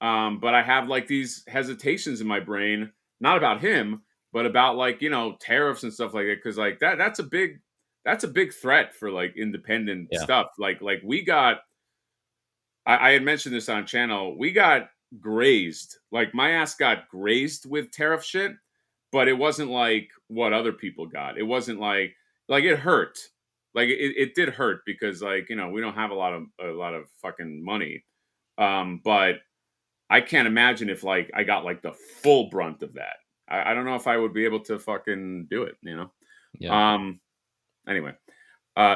But I have like these hesitations in my brain, not about him, but about like, you know, tariffs and stuff like that. Cause like that's a big threat for like independent Yeah. stuff. Like we got I had mentioned this on channel, we got grazed. Like my ass got grazed with tariff shit, but it wasn't like what other people got. It wasn't like it hurt. Like it did hurt because like, you know, we don't have a lot of fucking money. But I can't imagine if like I got like the full brunt of that. I don't know if I would be able to fucking do it, you know. Yeah. Um anyway.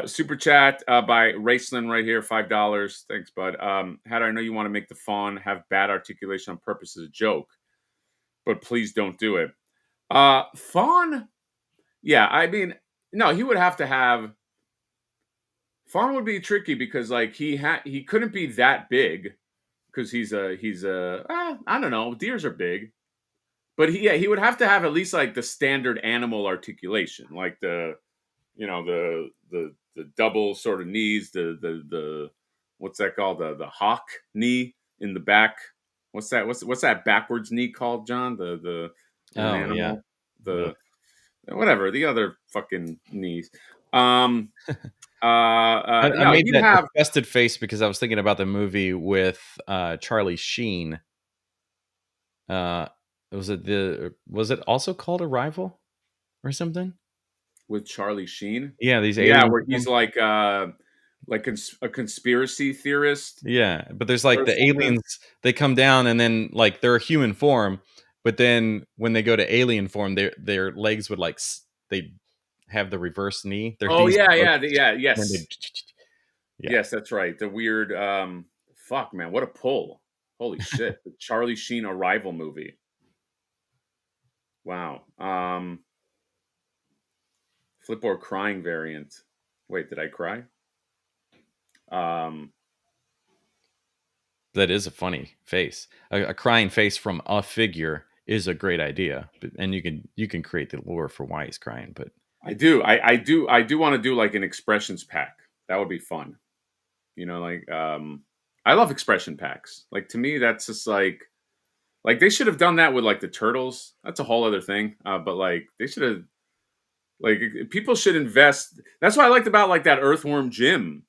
Super chat by Raceland right here, $5. Thanks, bud. How do I know you want to make the fawn have bad articulation on purpose as a joke? But please don't do it. Fawn, yeah, I mean, no, he would have to have. Fawn would be tricky because like he couldn't be that big because I don't know, deers are big, but he would have to have at least like the standard animal articulation, like the double sort of knees, the what's that called, the hawk knee in the back. What's that backwards knee called, John? The in an Oh yeah. animal, the whatever the other fucking knees. Um, I no, made he'd that have disgusted face because I was thinking about the movie with Charlie Sheen. Uh, was it also called Arrival or something? with Charlie Sheen. Yeah, these Yeah, aliens. where he's like a conspiracy theorist Yeah, but there's like or the something. aliens. They come down and then like they're a human form, but then when they go to alien form, their legs would like they have the reverse knee. Their Oh knees yeah, would go, yeah, yeah, and yes. they yeah. Yes, that's right. The weird fuck man, what a pull. Holy shit. The Charlie Sheen Arrival movie. Wow. Flipboard crying variant. Wait, did I cry? Um That is a funny face. A crying face from a figure is a great idea, and you can create the lore for why he's crying. But I do want to do like an expressions pack. That would be fun. Like I love expression packs. Like to me that's just like they should have done that with like the turtles. That's a whole other thing. But like they should have like people should invest. That's what I liked about like that Earthworm Jim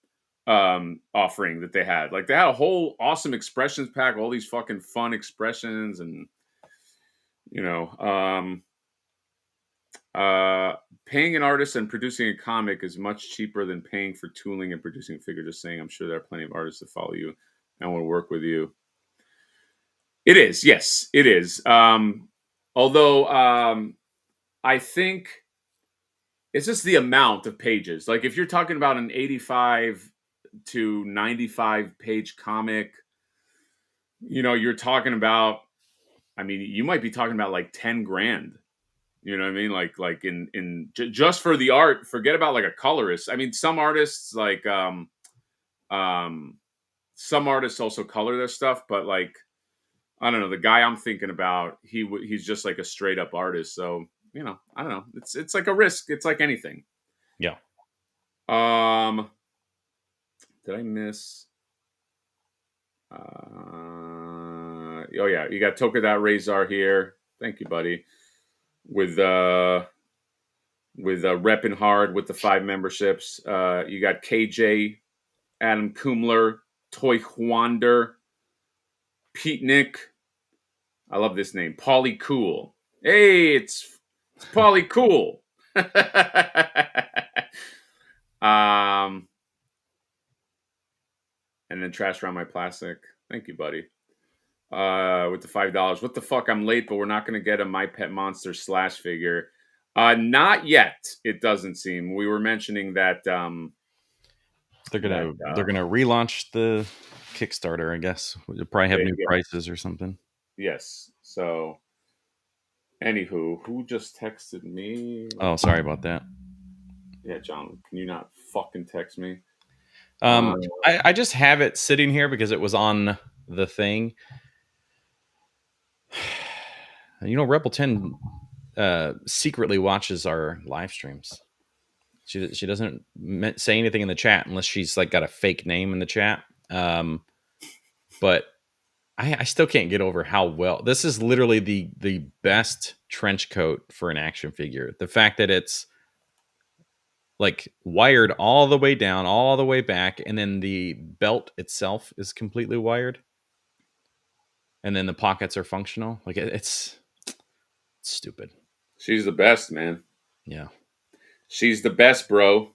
offering that they had. Like they had a whole awesome expressions pack, all these fucking fun expressions and you know, um uh paying an artist and producing a comic is much cheaper than paying for tooling and producing a figure. Just saying, I'm sure there are plenty of artists that follow you and want to work with you. It is, yes, it is. Although I think it's just the amount of pages. Like if you're talking about an 85 to 95 page comic, you're talking about, I mean, you might be talking about like 10 grand. You know what I mean? Like just for the art, forget about like a colorist. I mean, um some artists also color their stuff, but like I don't know, the guy I'm thinking about, he's just like a straight up artist. So, I don't know. It's like a risk. It's like anything. yeah, Um did I miss oh yeah, you got Toka that Razor here. Thank you, buddy. With repping hard with the 5 memberships. You got KJ, Adam Kumler, Toy Hwander, Pete Nick. I love this name. Pauly Cool. Hey, it's Pauly Cool. um, and then Trash Around My Plastic. Thank you, buddy. With the $5. What the fuck? I'm late, but we're not going to get a My Pet Monster slash figure. Not yet. It doesn't seem. We were mentioning that. they're That gonna they're gonna relaunch the Kickstarter. I guess they'll probably have new yeah, prices or something. yes. So, anywho, who just texted me? Oh, sorry about that. Yeah, John, can you not fucking text me? Uh, Um, I just have it sitting here because it was on the thing. Rebel 10 secretly watches our live streams. She doesn't say anything in the chat unless she's like got a fake name in the chat. But I still can't get over how well this is literally the best trench coat for an action figure. The fact that it's like wired all the way down, all the way back, and then the belt itself is completely wired, and then the pockets are functional. Like it's stupid. she's the best, man. Yeah. She's the best, bro.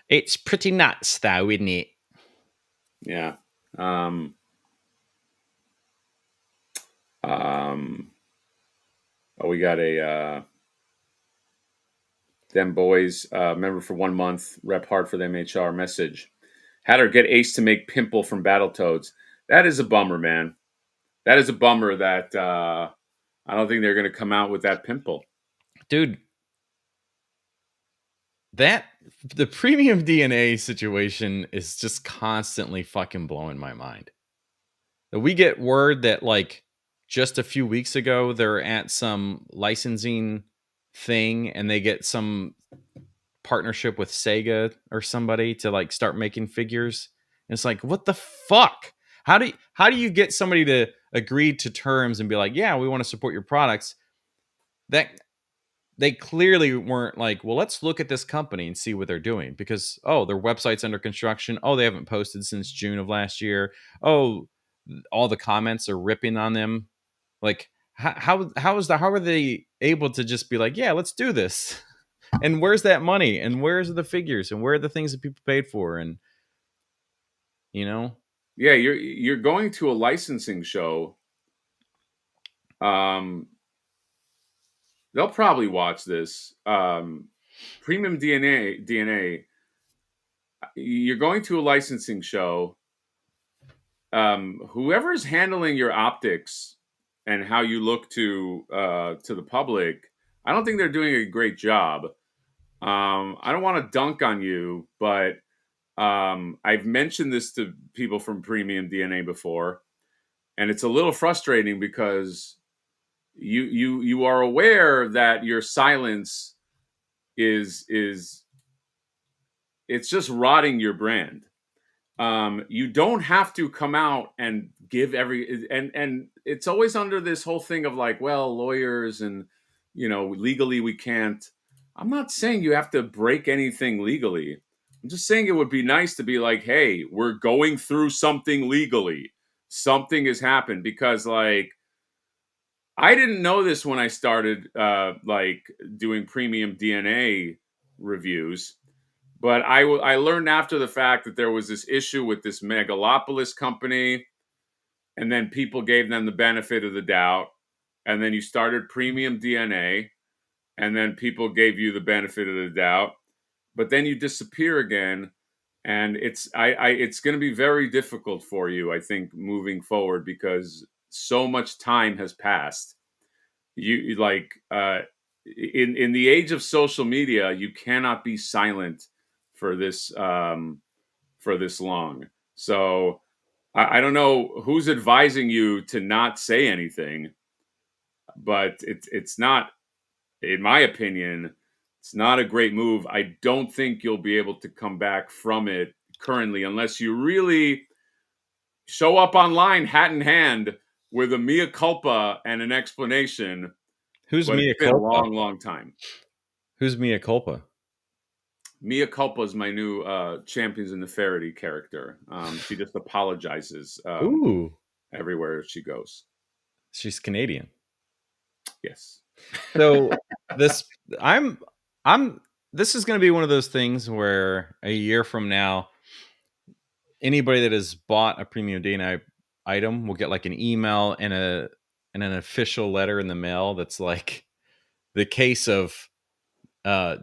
It's pretty nuts, though, isn't it? Yeah. Um, um, oh, we got a them boys. Member for 1 month. Rep hard for them HR message. Had her get Ace to make Pimple from Battletoads. That is a bummer, man. That is a bummer that I don't think they're going to come out with that Pimple. Dude, the premium DNA situation is just constantly fucking blowing my mind. We get word that like just a few weeks ago they're at some licensing thing and they get some partnership with Sega or somebody to like start making figures. And it's like, what the fuck? How do you get somebody to agree to terms and be like, yeah, we want to support your products? That they clearly weren't like, well, let's look at this company and see what they're doing because, oh, their website's under construction. Oh, they haven't posted since June of last year. Oh, all the comments are ripping on them. Like, how are they able to just be like, yeah, let's do this? And where's that money? And where's the figures? And where are the things that people paid for? And you know, Yeah, you're going to a licensing show. They'll probably watch this. Premium DNA. You're going to a licensing show. Whoever's handling your optics and how you look to the public, I don't think they're doing a great job. I don't want to dunk on you, but I've mentioned this to people from Premium DNA before, and it's a little frustrating because you are aware that your silence is it's just rotting your brand. You don't have to come out and give and it's always under this whole thing of like, well, lawyers and legally we can't. I'm not saying you have to break anything legally. I'm just saying it would be nice to be like, hey, we're going through something legally. Something has happened because like I didn't know this when I started like doing premium DNA reviews. But I learned after the fact that there was this issue with this megalopolis company, and then people gave them the benefit of the doubt, and then you started premium DNA, and then people gave you the benefit of the doubt, but then you disappear again, and it's going to be very difficult for you, I think, moving forward because so much time has passed. You like in the age of social media, you cannot be silent for this long. So I don't know who's advising you to not say anything, but it's not, in my opinion, it's not a great move. I don't think you'll be able to come back from it currently unless you really show up online hat in hand with a mea culpa and an explanation. who's But Mia it's been a Culpa? long, long time. Who's Mia Culpa? Mia Culpa is my new Champions in the Faraday character. She just apologizes Ooh, everywhere she goes. she's Canadian. Yes. So this I'm I'm this is going to be one of those things where a year from now anybody that has bought a premium DNA item will get like an email and an official letter in the mail that's like the case of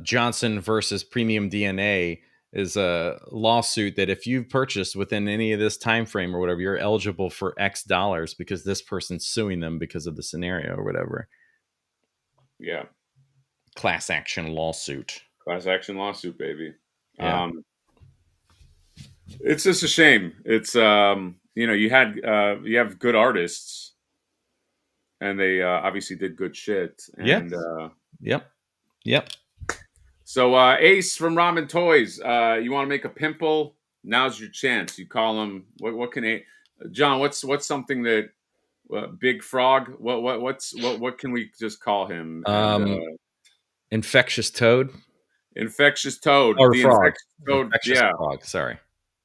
Johnson versus Premium DNA is a lawsuit that if you've purchased within any of this time frame or whatever, you're eligible for X dollars because this person's suing them because of the scenario or whatever. Yeah. Class action lawsuit. Class action lawsuit, baby. Yeah. It's just a shame. It's you have good artists and they obviously did good shit. Yeah. And Yep. so Ace from Ramen Toys, you want to make a pimple? Now's your chance. You call him what can John, what's something that Big Frog? What can we just call him? And Infectious toad Infectious Toad, or the frog. Infectious Toad. Infectious Yeah. frog. Sorry.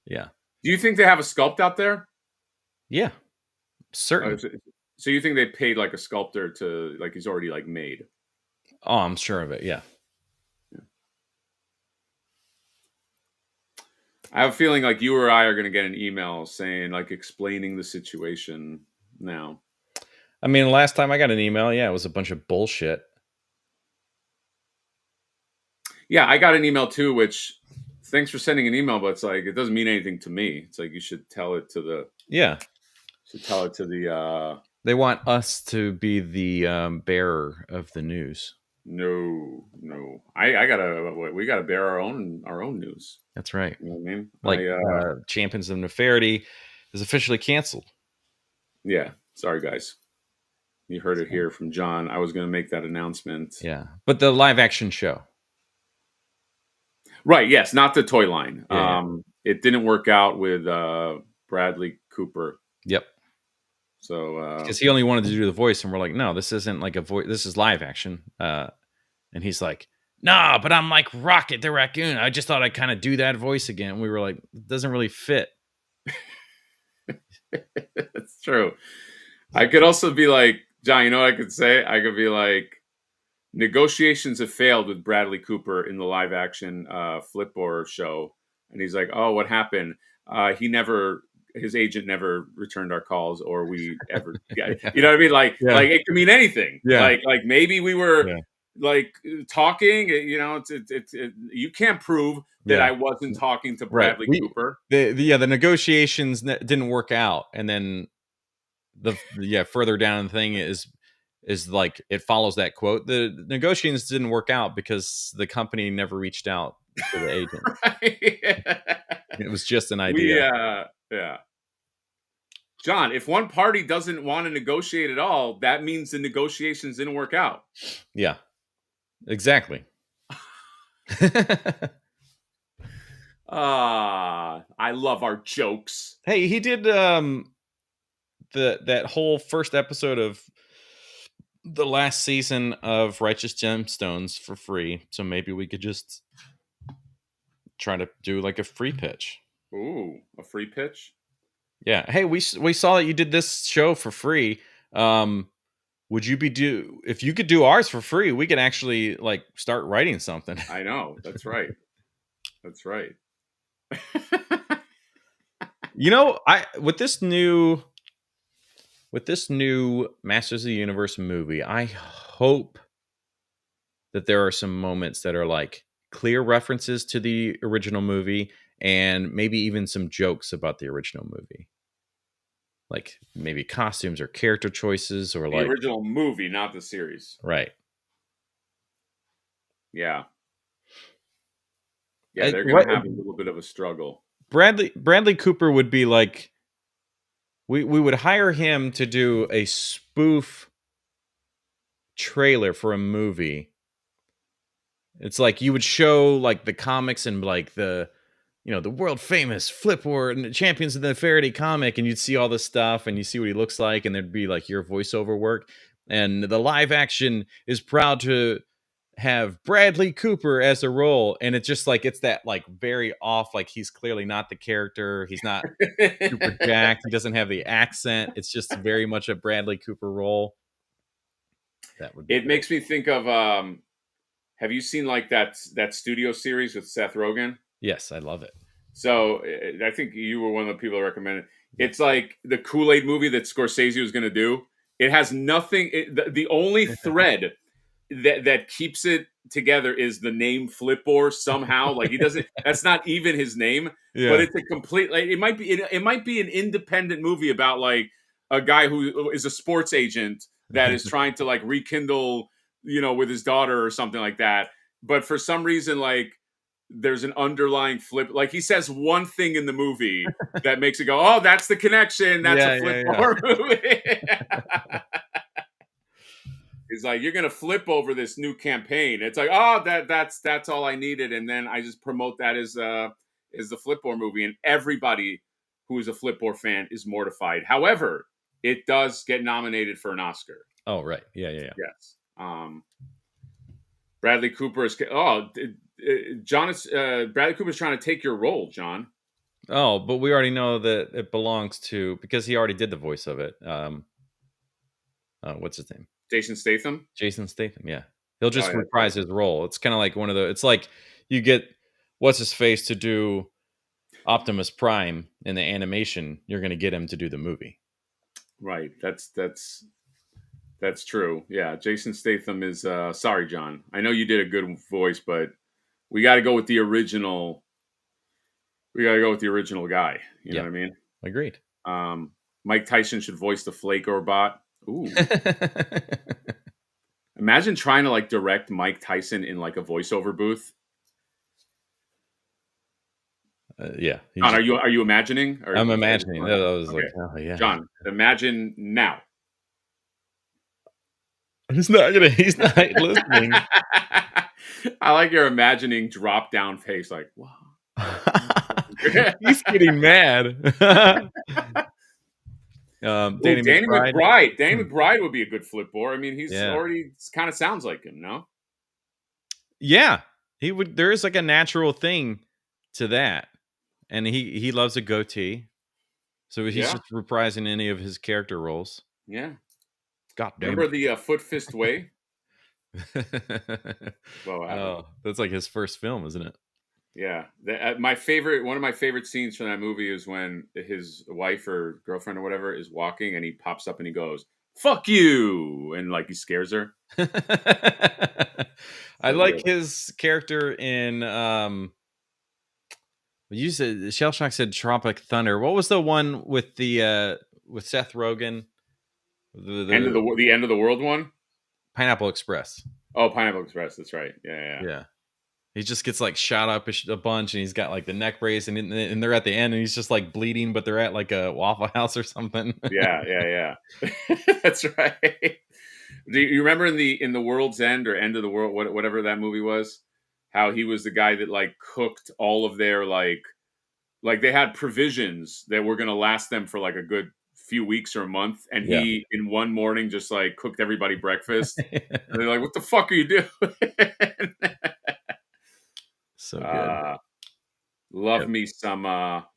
Yeah. Do you think they have a sculpt out there? Yeah. Certain. So you think they paid like a sculptor to like he's already like made? Oh, I'm sure of it. Yeah. I have a feeling like you or I are going to get an email saying like explaining the situation now. I mean, last time I got an email, yeah, it was a bunch of bullshit. Yeah, I got an email too, which thanks for sending an email, but it's like it doesn't mean anything to me. It's like you should tell it to the Yeah, they want us to be the bearer of the news. no, no. I gotta we gotta bear our own news. That's right. You know what I mean? Like Champions of Neferity is officially canceled. Yeah. Sorry guys. You heard it here from John. I was gonna make that announcement. Yeah, but the live action show. Right, yes, not the toy line. Yeah. It didn't work out with Bradley Cooper. Yep. So Because he only wanted to do the voice, and we're like, no, this isn't like a voice. This is live action. And he's like, nah, but I'm like Rocket the Raccoon. I just thought I'd kind of do that voice again. And we were like, it doesn't really fit. it's true. I could also be like, John, you know what I could say? I could be like, negotiations have failed with Bradley Cooper in the live action Flipboard show. And he's like, oh, what happened? His agent never returned our calls, or we ever, Yeah. you know what I mean? Like it could mean anything. Yeah. Like maybe we were like talking, you know, you can't prove that I wasn't talking to Bradley Cooper. The negotiations didn't work out. And then further down the thing is like, it follows that quote. The negotiations didn't work out because the company never reached out to the agent. It was just an idea. Yeah. John, if one party doesn't want to negotiate at all, that means the negotiations didn't work out. Yeah, exactly. I love our jokes. Hey, he did that whole first episode of the last season of Righteous Gemstones for free. So maybe we could just try to do like a free pitch. Ooh, a free pitch? Yeah. Hey, we saw that you did this show for free. Would you if you could do ours for free, we could actually like start writing something. I know. That's right. That's right. You know, with this new Masters of the Universe movie, I hope that there are some moments that are like clear references to the original movie, and maybe even some jokes about the original movie. Like maybe costumes or character choices, or the like original movie, not the series. Right. Yeah. Yeah, they're going to have a little bit of a struggle. Bradley Cooper would be like, we would hire him to do a spoof trailer for a movie. It's like you would show like the comics and like the world famous Flipboard and the Champions of the Neferity comic, and you'd see all this stuff and you see what he looks like, and there'd be like your voiceover work. And the live action is proud to have Bradley Cooper as a role, and it's just like, it's that like very off, like he's clearly not the character, he's not super jacked, he doesn't have the accent, it's just very much a Bradley Cooper role. That would be it makes me think of have you seen like that studio series with Seth Rogen? Yes, I love it. So I think you were one of the people that recommended it. It's like the Kool-Aid movie that Scorsese was going to do. It has nothing. The only thread that keeps it together is the name Flipboard somehow. Like he doesn't. That's not even his name. Yeah. But it's a complete. Like, it might be an independent movie about like a guy who is a sports agent that is trying to like rekindle, with his daughter or something like that. But for some reason, like there's an underlying flip. Like he says one thing in the movie that makes it go, "Oh, that's the connection. That's a Flipboard movie." He's like, "You're gonna flip over this new campaign." It's like, "Oh, that's all I needed," and then I just promote that as the Flipboard movie, and everybody who is a Flipboard fan is mortified. However, it does get nominated for an Oscar. Oh, right, yeah. Yes. Bradley Cooper is. Oh, John is. Bradley Cooper is trying to take your role, John. Oh, but we already know that it belongs to, because he already did the voice of it. What's his name? Jason Statham. Yeah. He'll just reprise his role. It's kind of like it's like you get what's his face to do Optimus Prime in the animation. You're going to get him to do the movie. Right. That's true. Yeah. Jason Statham is. Sorry, John. I know you did a good voice, but we got to go with the original. We got to go with the original guy. You know Yeah, what I mean? agreed. Mike Tyson should voice the Flaker bot. Ooh. Imagine trying to like direct Mike Tyson in like a voiceover booth. Yeah, John, are you imagining? Or I'm I just imagining. wanna- I was like, okay, oh yeah, John, imagine now. he's not gonna. He's not listening. I like your imagining drop down face, like wow. He's getting mad. Oh, Danny Danny McBride. McBride. Danny McBride would be a good flipboard. I mean, he's Yeah, already kind of sounds like him, no? yeah. He would. There is like a natural thing to that, and he loves a goatee, so he's Yeah, just reprising any of his character roles. yeah. God damn Remember the Foot Fist Way? it. Well, what happened? Oh, that's like his first film, isn't it? Yeah, one of my favorite scenes from that movie is when his wife or girlfriend or whatever is walking, and he pops up and he goes, "Fuck you," and like he scares her. I So like good. his character in you said Shell Shock said Tropic Thunder. What was the one with the with Seth Rogen? The The end of the world one. Pineapple Express. Oh, Pineapple Express. That's right. Yeah, yeah, Yeah. He just gets like shot up a bunch, and he's got like the neck brace, and they're at the end, and he's just like bleeding, but they're at like a Waffle House or something. yeah, yeah, yeah. That's right. Do you remember in the World's End or End of the World, whatever that movie was? How he was the guy that like cooked all of their like they had provisions that were going to last them for like a good few weeks or a month, and Yeah. he in one morning just like cooked everybody breakfast, and they're like, "What the fuck are you doing?" So good. uh, love Yep. me some.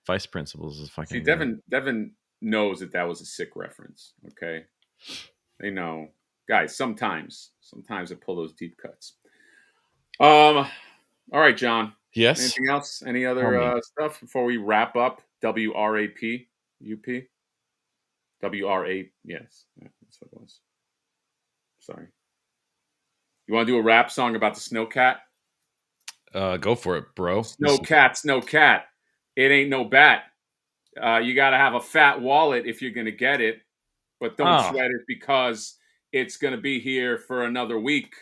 Vice Principals is See, fucking great. Devin knows that was a sick reference. Okay, they know, guys. Sometimes I pull those deep cuts. All right, John. Yes. Anything else? Any Tell me. other stuff before we wrap up? WRAP UP. WRA. Yes, yeah, that's what it was. Sorry. You want to do a rap song about the Snow Cat? Go for it, bro. Snow Cat, Snow Cat. It ain't no bat. You got to have a fat wallet if you're going to get it, but don't Oh, sweat it because it's going to be here for another week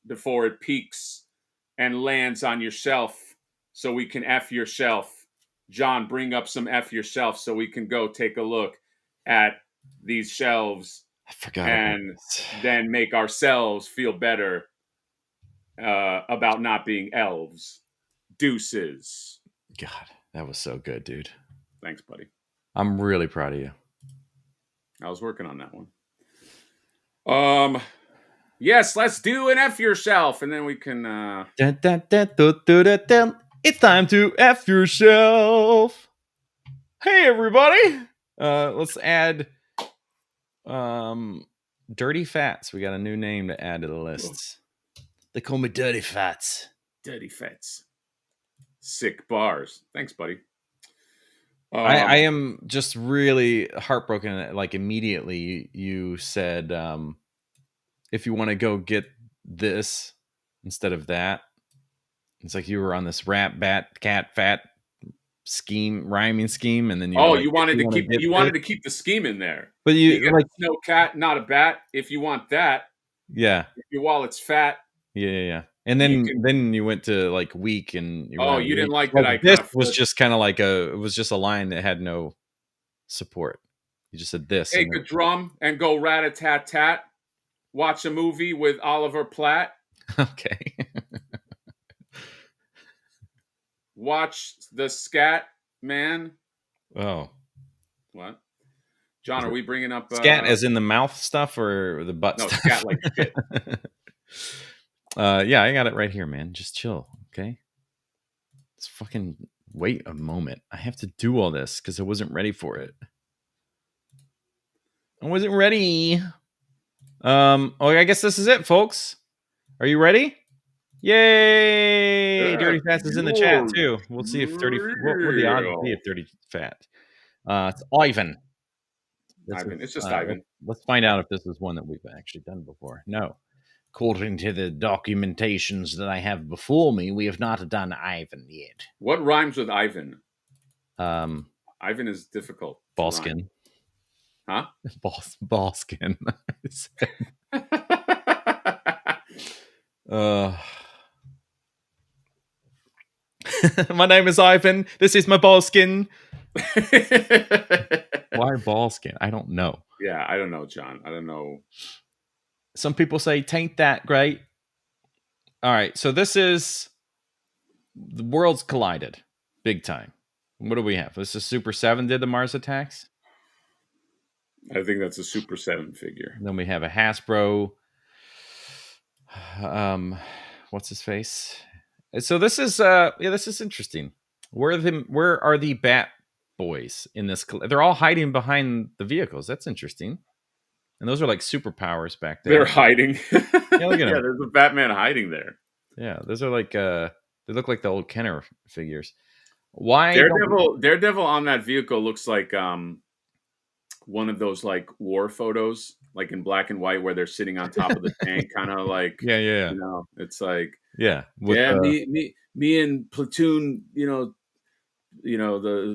before it peaks and lands on your shelf so we can F your shelf. John, bring up some F yourself so we can go take a look at these shelves I forgot about and this. then make ourselves feel better about not being elves. Deuces. God, that was so good, dude. Thanks, buddy. I'm really proud of you. I was working on that one. Yes, let's do an F yourself, and then we can. Dun, dun, dun, dun, dun, dun, dun. It's time to F yourself. Hey, everybody. Let's add Dirty Fats. We got a new name to add to the lists. They call me Dirty Fats. Dirty Fats. Sick bars. Thanks, buddy. I am just really heartbroken. Like immediately, you said if you want to go get this instead of that. It's like you were on this rat, bat, cat, fat rhyming scheme, and then you were Oh, like, you if wanted you to want to keep get you this, wanted to keep the scheme in there. but You you get like, the Snow Cat, not a bat. If you want that, yeah, if your wallet's fat, yeah. And you then can. you went to like weak, and you Oh, went you didn't weak. like that Like I this kind of was flipped. just kind of like it was just a line that had no support. You just said this, Take and a drum and go rat a tat tat. Watch a movie with Oliver Platt. then, okay. Watch the Scat Man. Oh, What? John, is are it we bringing up scat as in the mouth stuff or the butt no stuff? scat like shit? Yeah, I got it right here, man. Just chill, okay? Let's fucking wait a moment. I have to do all this because I wasn't ready for it. I wasn't ready. I guess this is it, folks. Are you ready? Yay! Yeah, Dirty Fats is in the chat you're too. We'll see if 30 what would the odds be real. if 30 fat. It's Ivan. This Ivan, is it's just Ivan. let's find out if this is one that we've actually done before. No. According to the documentations that I have before me, we have not done Ivan yet. What rhymes with Ivan? Um, Ivan is difficult to rhyme. Ballskin. Huh? Ballskin. uh, my name is Ivan. This is my ballskin. Why ballskin? I don't know. Yeah, I don't know, John. I don't know. Some people say, tain't that great? All right, so this is the worlds collided big time. What do we have? This is Super 7 did the Mars attacks. I think that's a Super 7 figure. And then we have a Hasbro. What's his face? So this is this is interesting. Where are the Bat Boys in this? They're all hiding behind the vehicles. That's interesting. And those are like superpowers back there. They're hiding. Yeah, look at them. There's a Batman hiding there. Yeah, those are like they look like the old Kenner figures. Why Daredevil on that vehicle looks like one of those like war photos, like in black and white, where they're sitting on top of the tank, kind of like yeah. You know, it's like me and platoon, the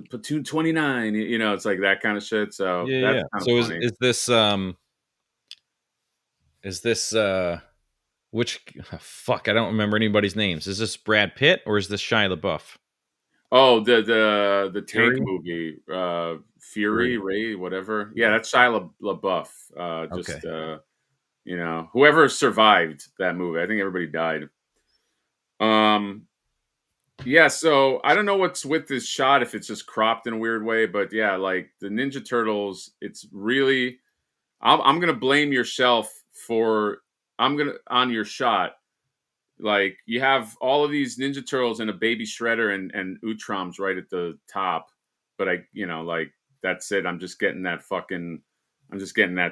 platoon 29, it's like that kind of shit. So that's kind of So funny. is this which fuck? I don't remember anybody's names. Is this Brad Pitt or is this Shia LaBeouf? Oh, the tank Fury? movie, Fury, Ray, whatever. Yeah, that's Shia LaBeouf. Whoever survived that movie. I think everybody died. Yeah, so I don't know what's with this shot, if it's just cropped in a weird way, but yeah, like the Ninja Turtles, it's really. I'm gonna blame your shelf for. On your shot. Like you have all of these Ninja Turtles and a Baby Shredder and Utroms right at the top, but like that's it. I'm just getting that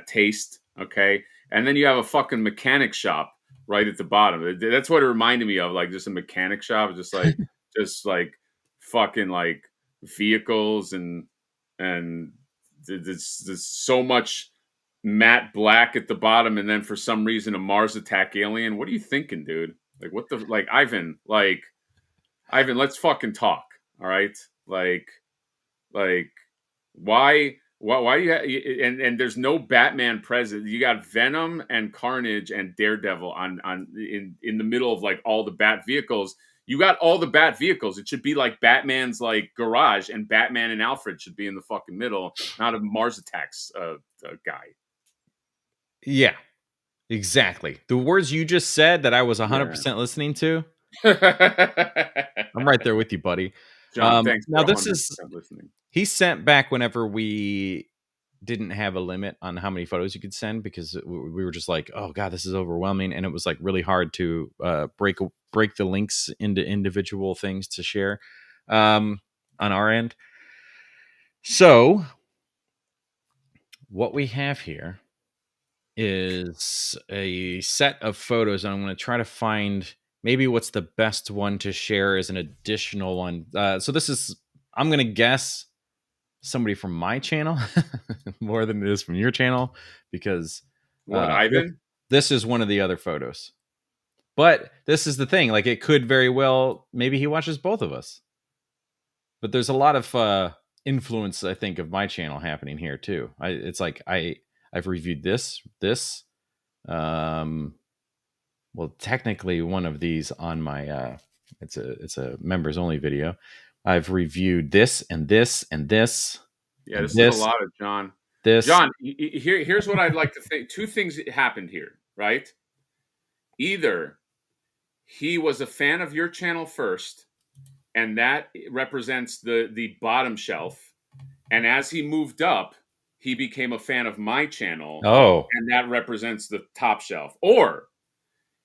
taste, okay? And then you have a fucking mechanic shop right at the bottom. That's what it reminded me of, like just a mechanic shop, just like fucking like vehicles and there's so much matte black at the bottom, and then for some reason a Mars attack alien. What are you thinking, dude? Like what the Ivan, let's fucking talk. All right. Like why do and there's no Batman present. You got Venom and Carnage and Daredevil on in the middle of like all the Bat vehicles. You got all the Bat vehicles. It should be like Batman's like garage, and Batman and Alfred should be in the fucking middle, not a Mars attacks guy. Yeah. Exactly. The words you just said that I was 100% listening to. I'm right there with you, buddy. John, thanks. Now this is listening. He sent back whenever we didn't have a limit on how many photos you could send, because we were just like, oh god, this is overwhelming, and it was like really hard to break the links into individual things to share on our end. So what we have here is a set of photos, and I'm going to try to find maybe what's the best one to share as an additional one. So this is, I'm going to guess, somebody from my channel more than it is from your channel, because Ivan? This is one of the other photos. But this is the thing, like it could very well, maybe he watches both of us. But there's a lot of influence, I think, of my channel happening here too. It's like I've reviewed this. Well, technically one of these on my it's a members only video. I've reviewed this and this and this. Yeah, this is a lot of John. John, here's what I'd like to think. Two things happened here, right? Either he was a fan of your channel first, and that represents the bottom shelf, and as he moved up, he became a fan of my channel. Oh, and that represents the top shelf. Or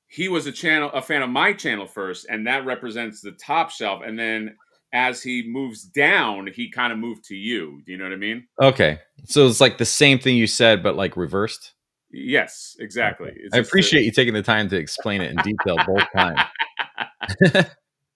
he was a fan of my channel first, and that represents the top shelf. And then as he moves down, he kind of moved to you. Do you know what I mean? Okay. So it's like the same thing you said, but like reversed? Yes, exactly. Okay. I appreciate you taking the time to explain it in detail both times.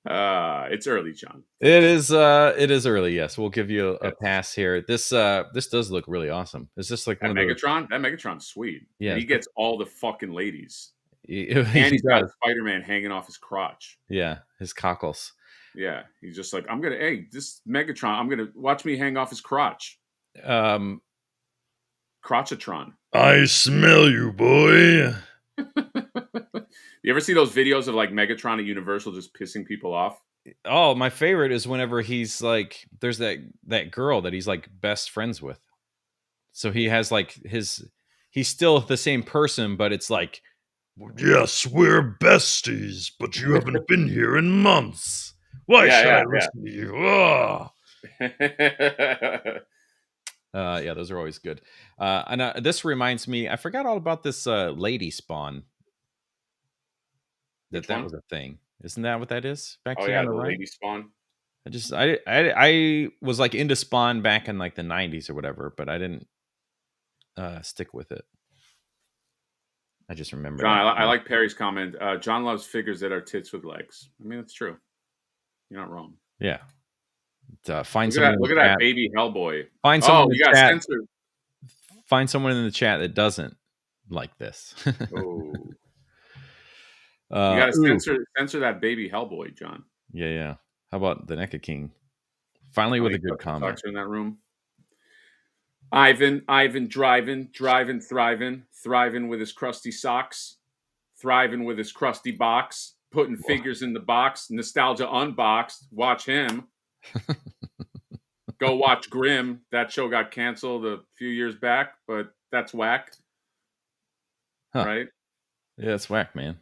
It's early, John. It is early. Yes, we'll give you a pass here. This does look really awesome. Is this like that Megatron? That Megatron's sweet. Yeah, he gets all the fucking ladies. And He he's got does. Spider-Man hanging off his crotch. Yeah, his cockles. Yeah, he's just like, hey, this Megatron, I'm gonna watch me hang off his crotch. Um, Crotchatron. I smell you, boy. You ever see those videos of like Megatron at Universal just pissing people off? Oh, my favorite is whenever he's like, there's that girl that he's like best friends with. So he has like he's still the same person, but it's like, yes, we're besties, but you haven't been here in months. Why should I Yeah, listen to you? Oh. yeah. Yeah, those are always good. And this reminds me, I forgot all about this lady spawn. Which That one? was a thing. Isn't that what that is back Oh here yeah, on the the right? lady spawn. I was like into Spawn back in like the 90s or whatever, but I didn't stick with it. I just remember John, that. I like Perry's comment. John loves figures that are tits with legs. I mean, that's true. You're not wrong. Yeah. Find someone in Look the at that chat. baby Hellboy. Find someone Oh, in the you got chat. censored. Find someone in the chat that doesn't like this. Oh, you got to Ooh. censor that baby Hellboy, John. Yeah, yeah. How about the NECA King? Finally Oh, with he a good comment. talks in that room. Ivan driving, thriving with his crusty socks, thriving with his crusty box, putting figures in the box, nostalgia unboxed. Watch him. Go watch Grimm. That show got canceled a few years back, but that's whack, Huh. right? Yeah, it's whack, man.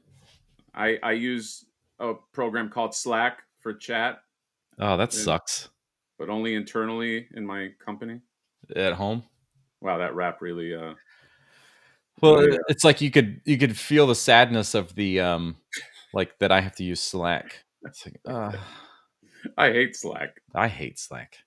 I use a program called Slack for chat, Oh, that sucks. but only internally in my company. At home? Wow, that rap really Well, really it's like you could feel the sadness of the like that I have to use Slack. It's like, I hate Slack. I hate Slack.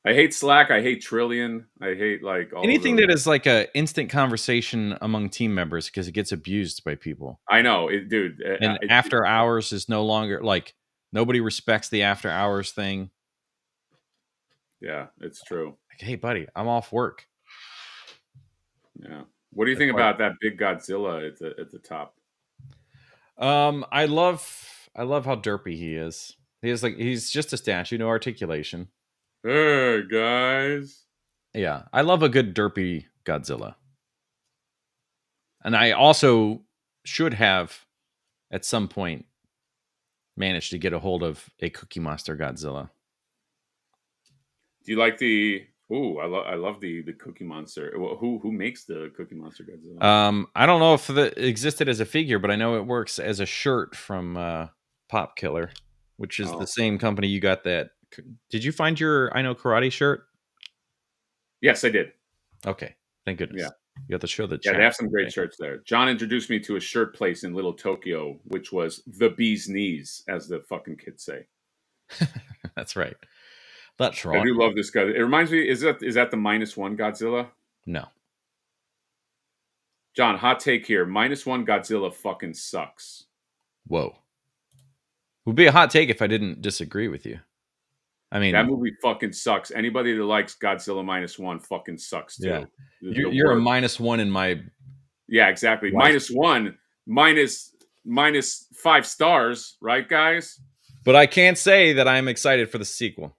I hate Slack. I hate Trillion. I hate like all of Anything those. that is like a instant conversation among team members because it gets abused by people. I know, it, dude. And after hours is no longer like nobody respects the after hours thing. Yeah, it's true. Like, hey, buddy, I'm off work. Yeah. What do you That's think why. about that big Godzilla at the top? I love how derpy he is. He's just a statue, no articulation. Hey guys. Yeah, I love a good derpy Godzilla. And I also should have at some point managed to get a hold of a Cookie Monster Godzilla. Do you like the? Ooh, I love the Cookie Monster. Who makes the Cookie Monster Godzilla? I don't know if it existed as a figure, but I know it works as a shirt from Pop Killer, which is the same company you got that. Did you find your I Know Karate shirt? Yes, I did. Okay, thank goodness. Yeah. You have to show the Yeah, chat. they have some great today. shirts there. John introduced me to a shirt place in Little Tokyo, which was the bee's knees, as the fucking kids say. That's right. That's I right. do love this guy. It reminds me, is that the -1 Godzilla? No. John, hot take here. -1 Godzilla fucking sucks. Whoa. Would be a hot take if I didn't disagree with you. I mean, That movie fucking sucks. Anybody that likes Godzilla -1 fucking sucks too. yeah, The you're a worst. -1 in my. Yeah, exactly. Life. -1, minus 5 stars, right, guys? But I can't say that I'm excited for the sequel.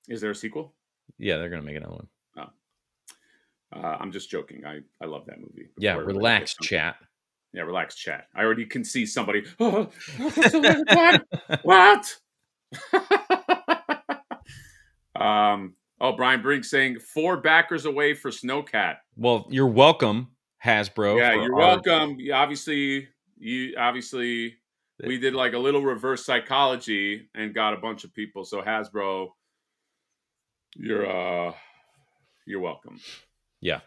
Is there a sequel? Yeah, they're gonna make another one. Oh. I'm just joking. I love that movie. Yeah, relax, chat. Yeah, relax, chat. I already can see somebody. Oh, what? Oh, Brian Brink saying 4 backers away for Snow Cat. Well, you're welcome, Hasbro. Yeah, you're welcome. Obviously, we did like a little reverse psychology and got a bunch of people. So Hasbro, you're welcome. Yeah.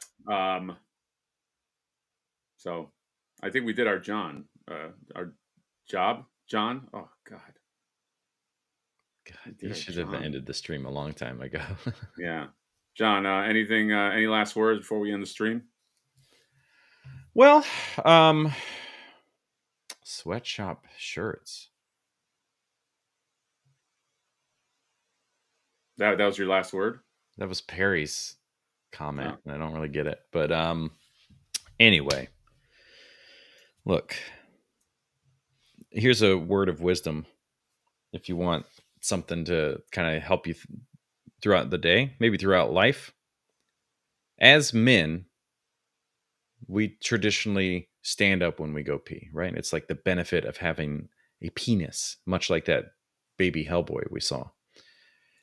So I think we did our job, John. Oh God. God, you should have ended the stream a long time ago. Yeah. John, any last words before we end the stream? Well, sweatshop shirts. That was your last word? That was Perry's comment. And I don't really get it. But anyway. Look, here's a word of wisdom. If you want something to kind of help you throughout the day, maybe throughout life, as men, we traditionally stand up when we go pee, right? It's like the benefit of having a penis, much like that baby Hellboy we saw.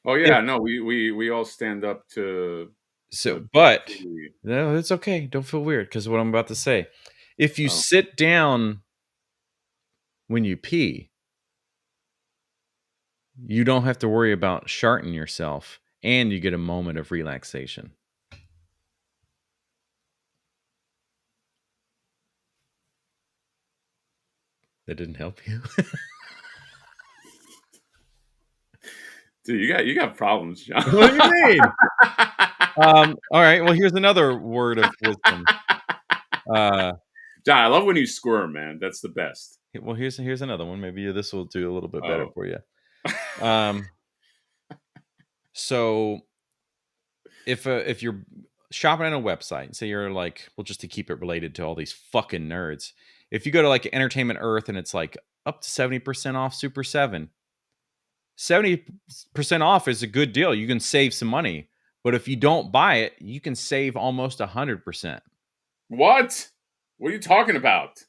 Oh If yeah, no, we all stand up so, to but pee. no, it's okay. Don't feel weird because what I'm about to say. If you Oh. sit down when you pee, you don't have to worry about sharting yourself, and you get a moment of relaxation. That didn't help you. Dude, you got problems, John. What do you mean? All right. Well, here's another word of wisdom. John, I love when you squirm, man. That's the best. Well, here's another one. Maybe this will do a little bit better Oh. for you. Um, so if you're shopping on a website, say you're like, well, just to keep it related to all these fucking nerds, if you go to like Entertainment Earth and it's like up to 70% off Super 7, 70% off is a good deal. You can save some money. But if you don't buy it, you can save almost 100%. What? What are you talking about?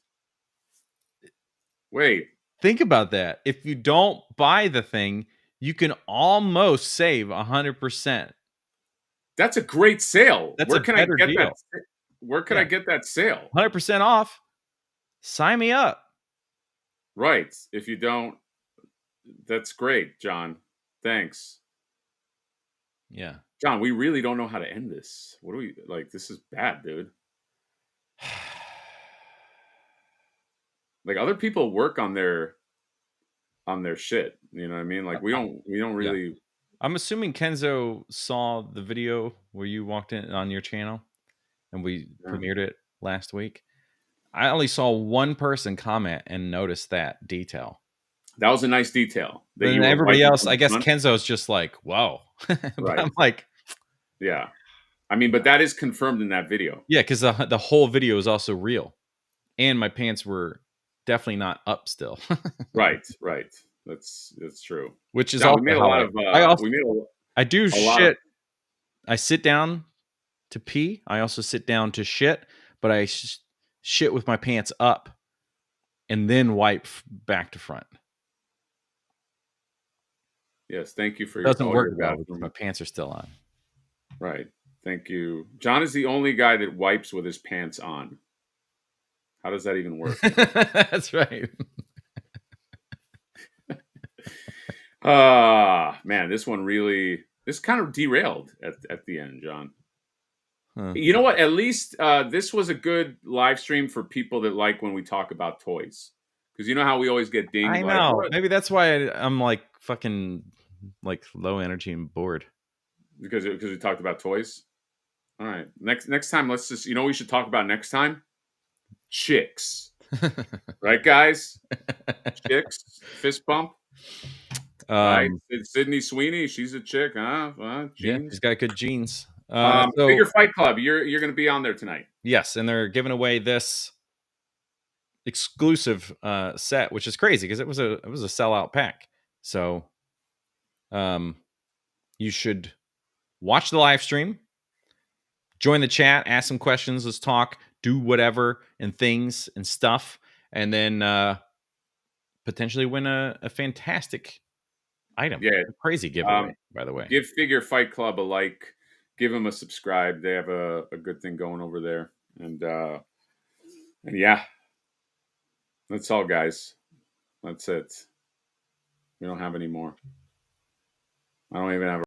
Wait, Think about that. If you don't buy the thing, you can almost save 100%. that's a great sale. That's Where a can I better get that? deal. Where can I Yeah. get that sale? 100% off. Sign me up. Right. If you don't, that's great, John. Thanks. Yeah. John, we really don't know how to end this. What do we like? This is bad, dude. Like other people work on their shit. You know what I mean? Like we don't Yeah. really. I'm assuming Kenzo saw the video where you walked in on your channel and we Yeah. premiered it last week. I only saw one person comment and notice that detail. That was a nice detail that Then you were everybody wiping else, from I the guess front. Kenzo's just like, whoa. But Right. I'm like, Yeah. I mean, but that is confirmed in that video. yeah, because the whole video is also real. And my pants were definitely not up still. Right. Right. That's true. Which is John, we also made a how lot of I also we made I do a lot of shit. I sit down to pee. I also sit down to shit, but I shit with my pants up and then wipe back to front. yes. Thank you for It your doesn't all work your well because my bathroom. pants are still on. Right. Thank you. John is the only guy that wipes with his pants on. How does that even work? That's right. Ah, man, this kind of derailed at the end, John. Huh. You know what? At least this was a good live stream for people that like when we talk about toys. Because you know how we always get dinged I like know. what? Maybe that's why I'm like fucking like low energy and bored. Because we talked about toys. All right. Next time let's just we should talk about next time? Chicks. Right, guys? Chicks. Fist bump. Right? um, Sydney Sweeney, she's a chick, huh? yeah, Jeans. she's got good genes. So Figure Fight Club. You're gonna be on there tonight. yes, and they're giving away this exclusive set, which is crazy because it was a sellout pack. So um, you should watch the live stream, join the chat, ask some questions, let's talk, do whatever and things and stuff, and then potentially win a fantastic item. Yeah. A crazy giveaway, Um, by the way. give Figure Fight Club a like. Give them a subscribe. They have a good thing going over there. And yeah, that's all, guys. That's it. We don't have any more. I don't even have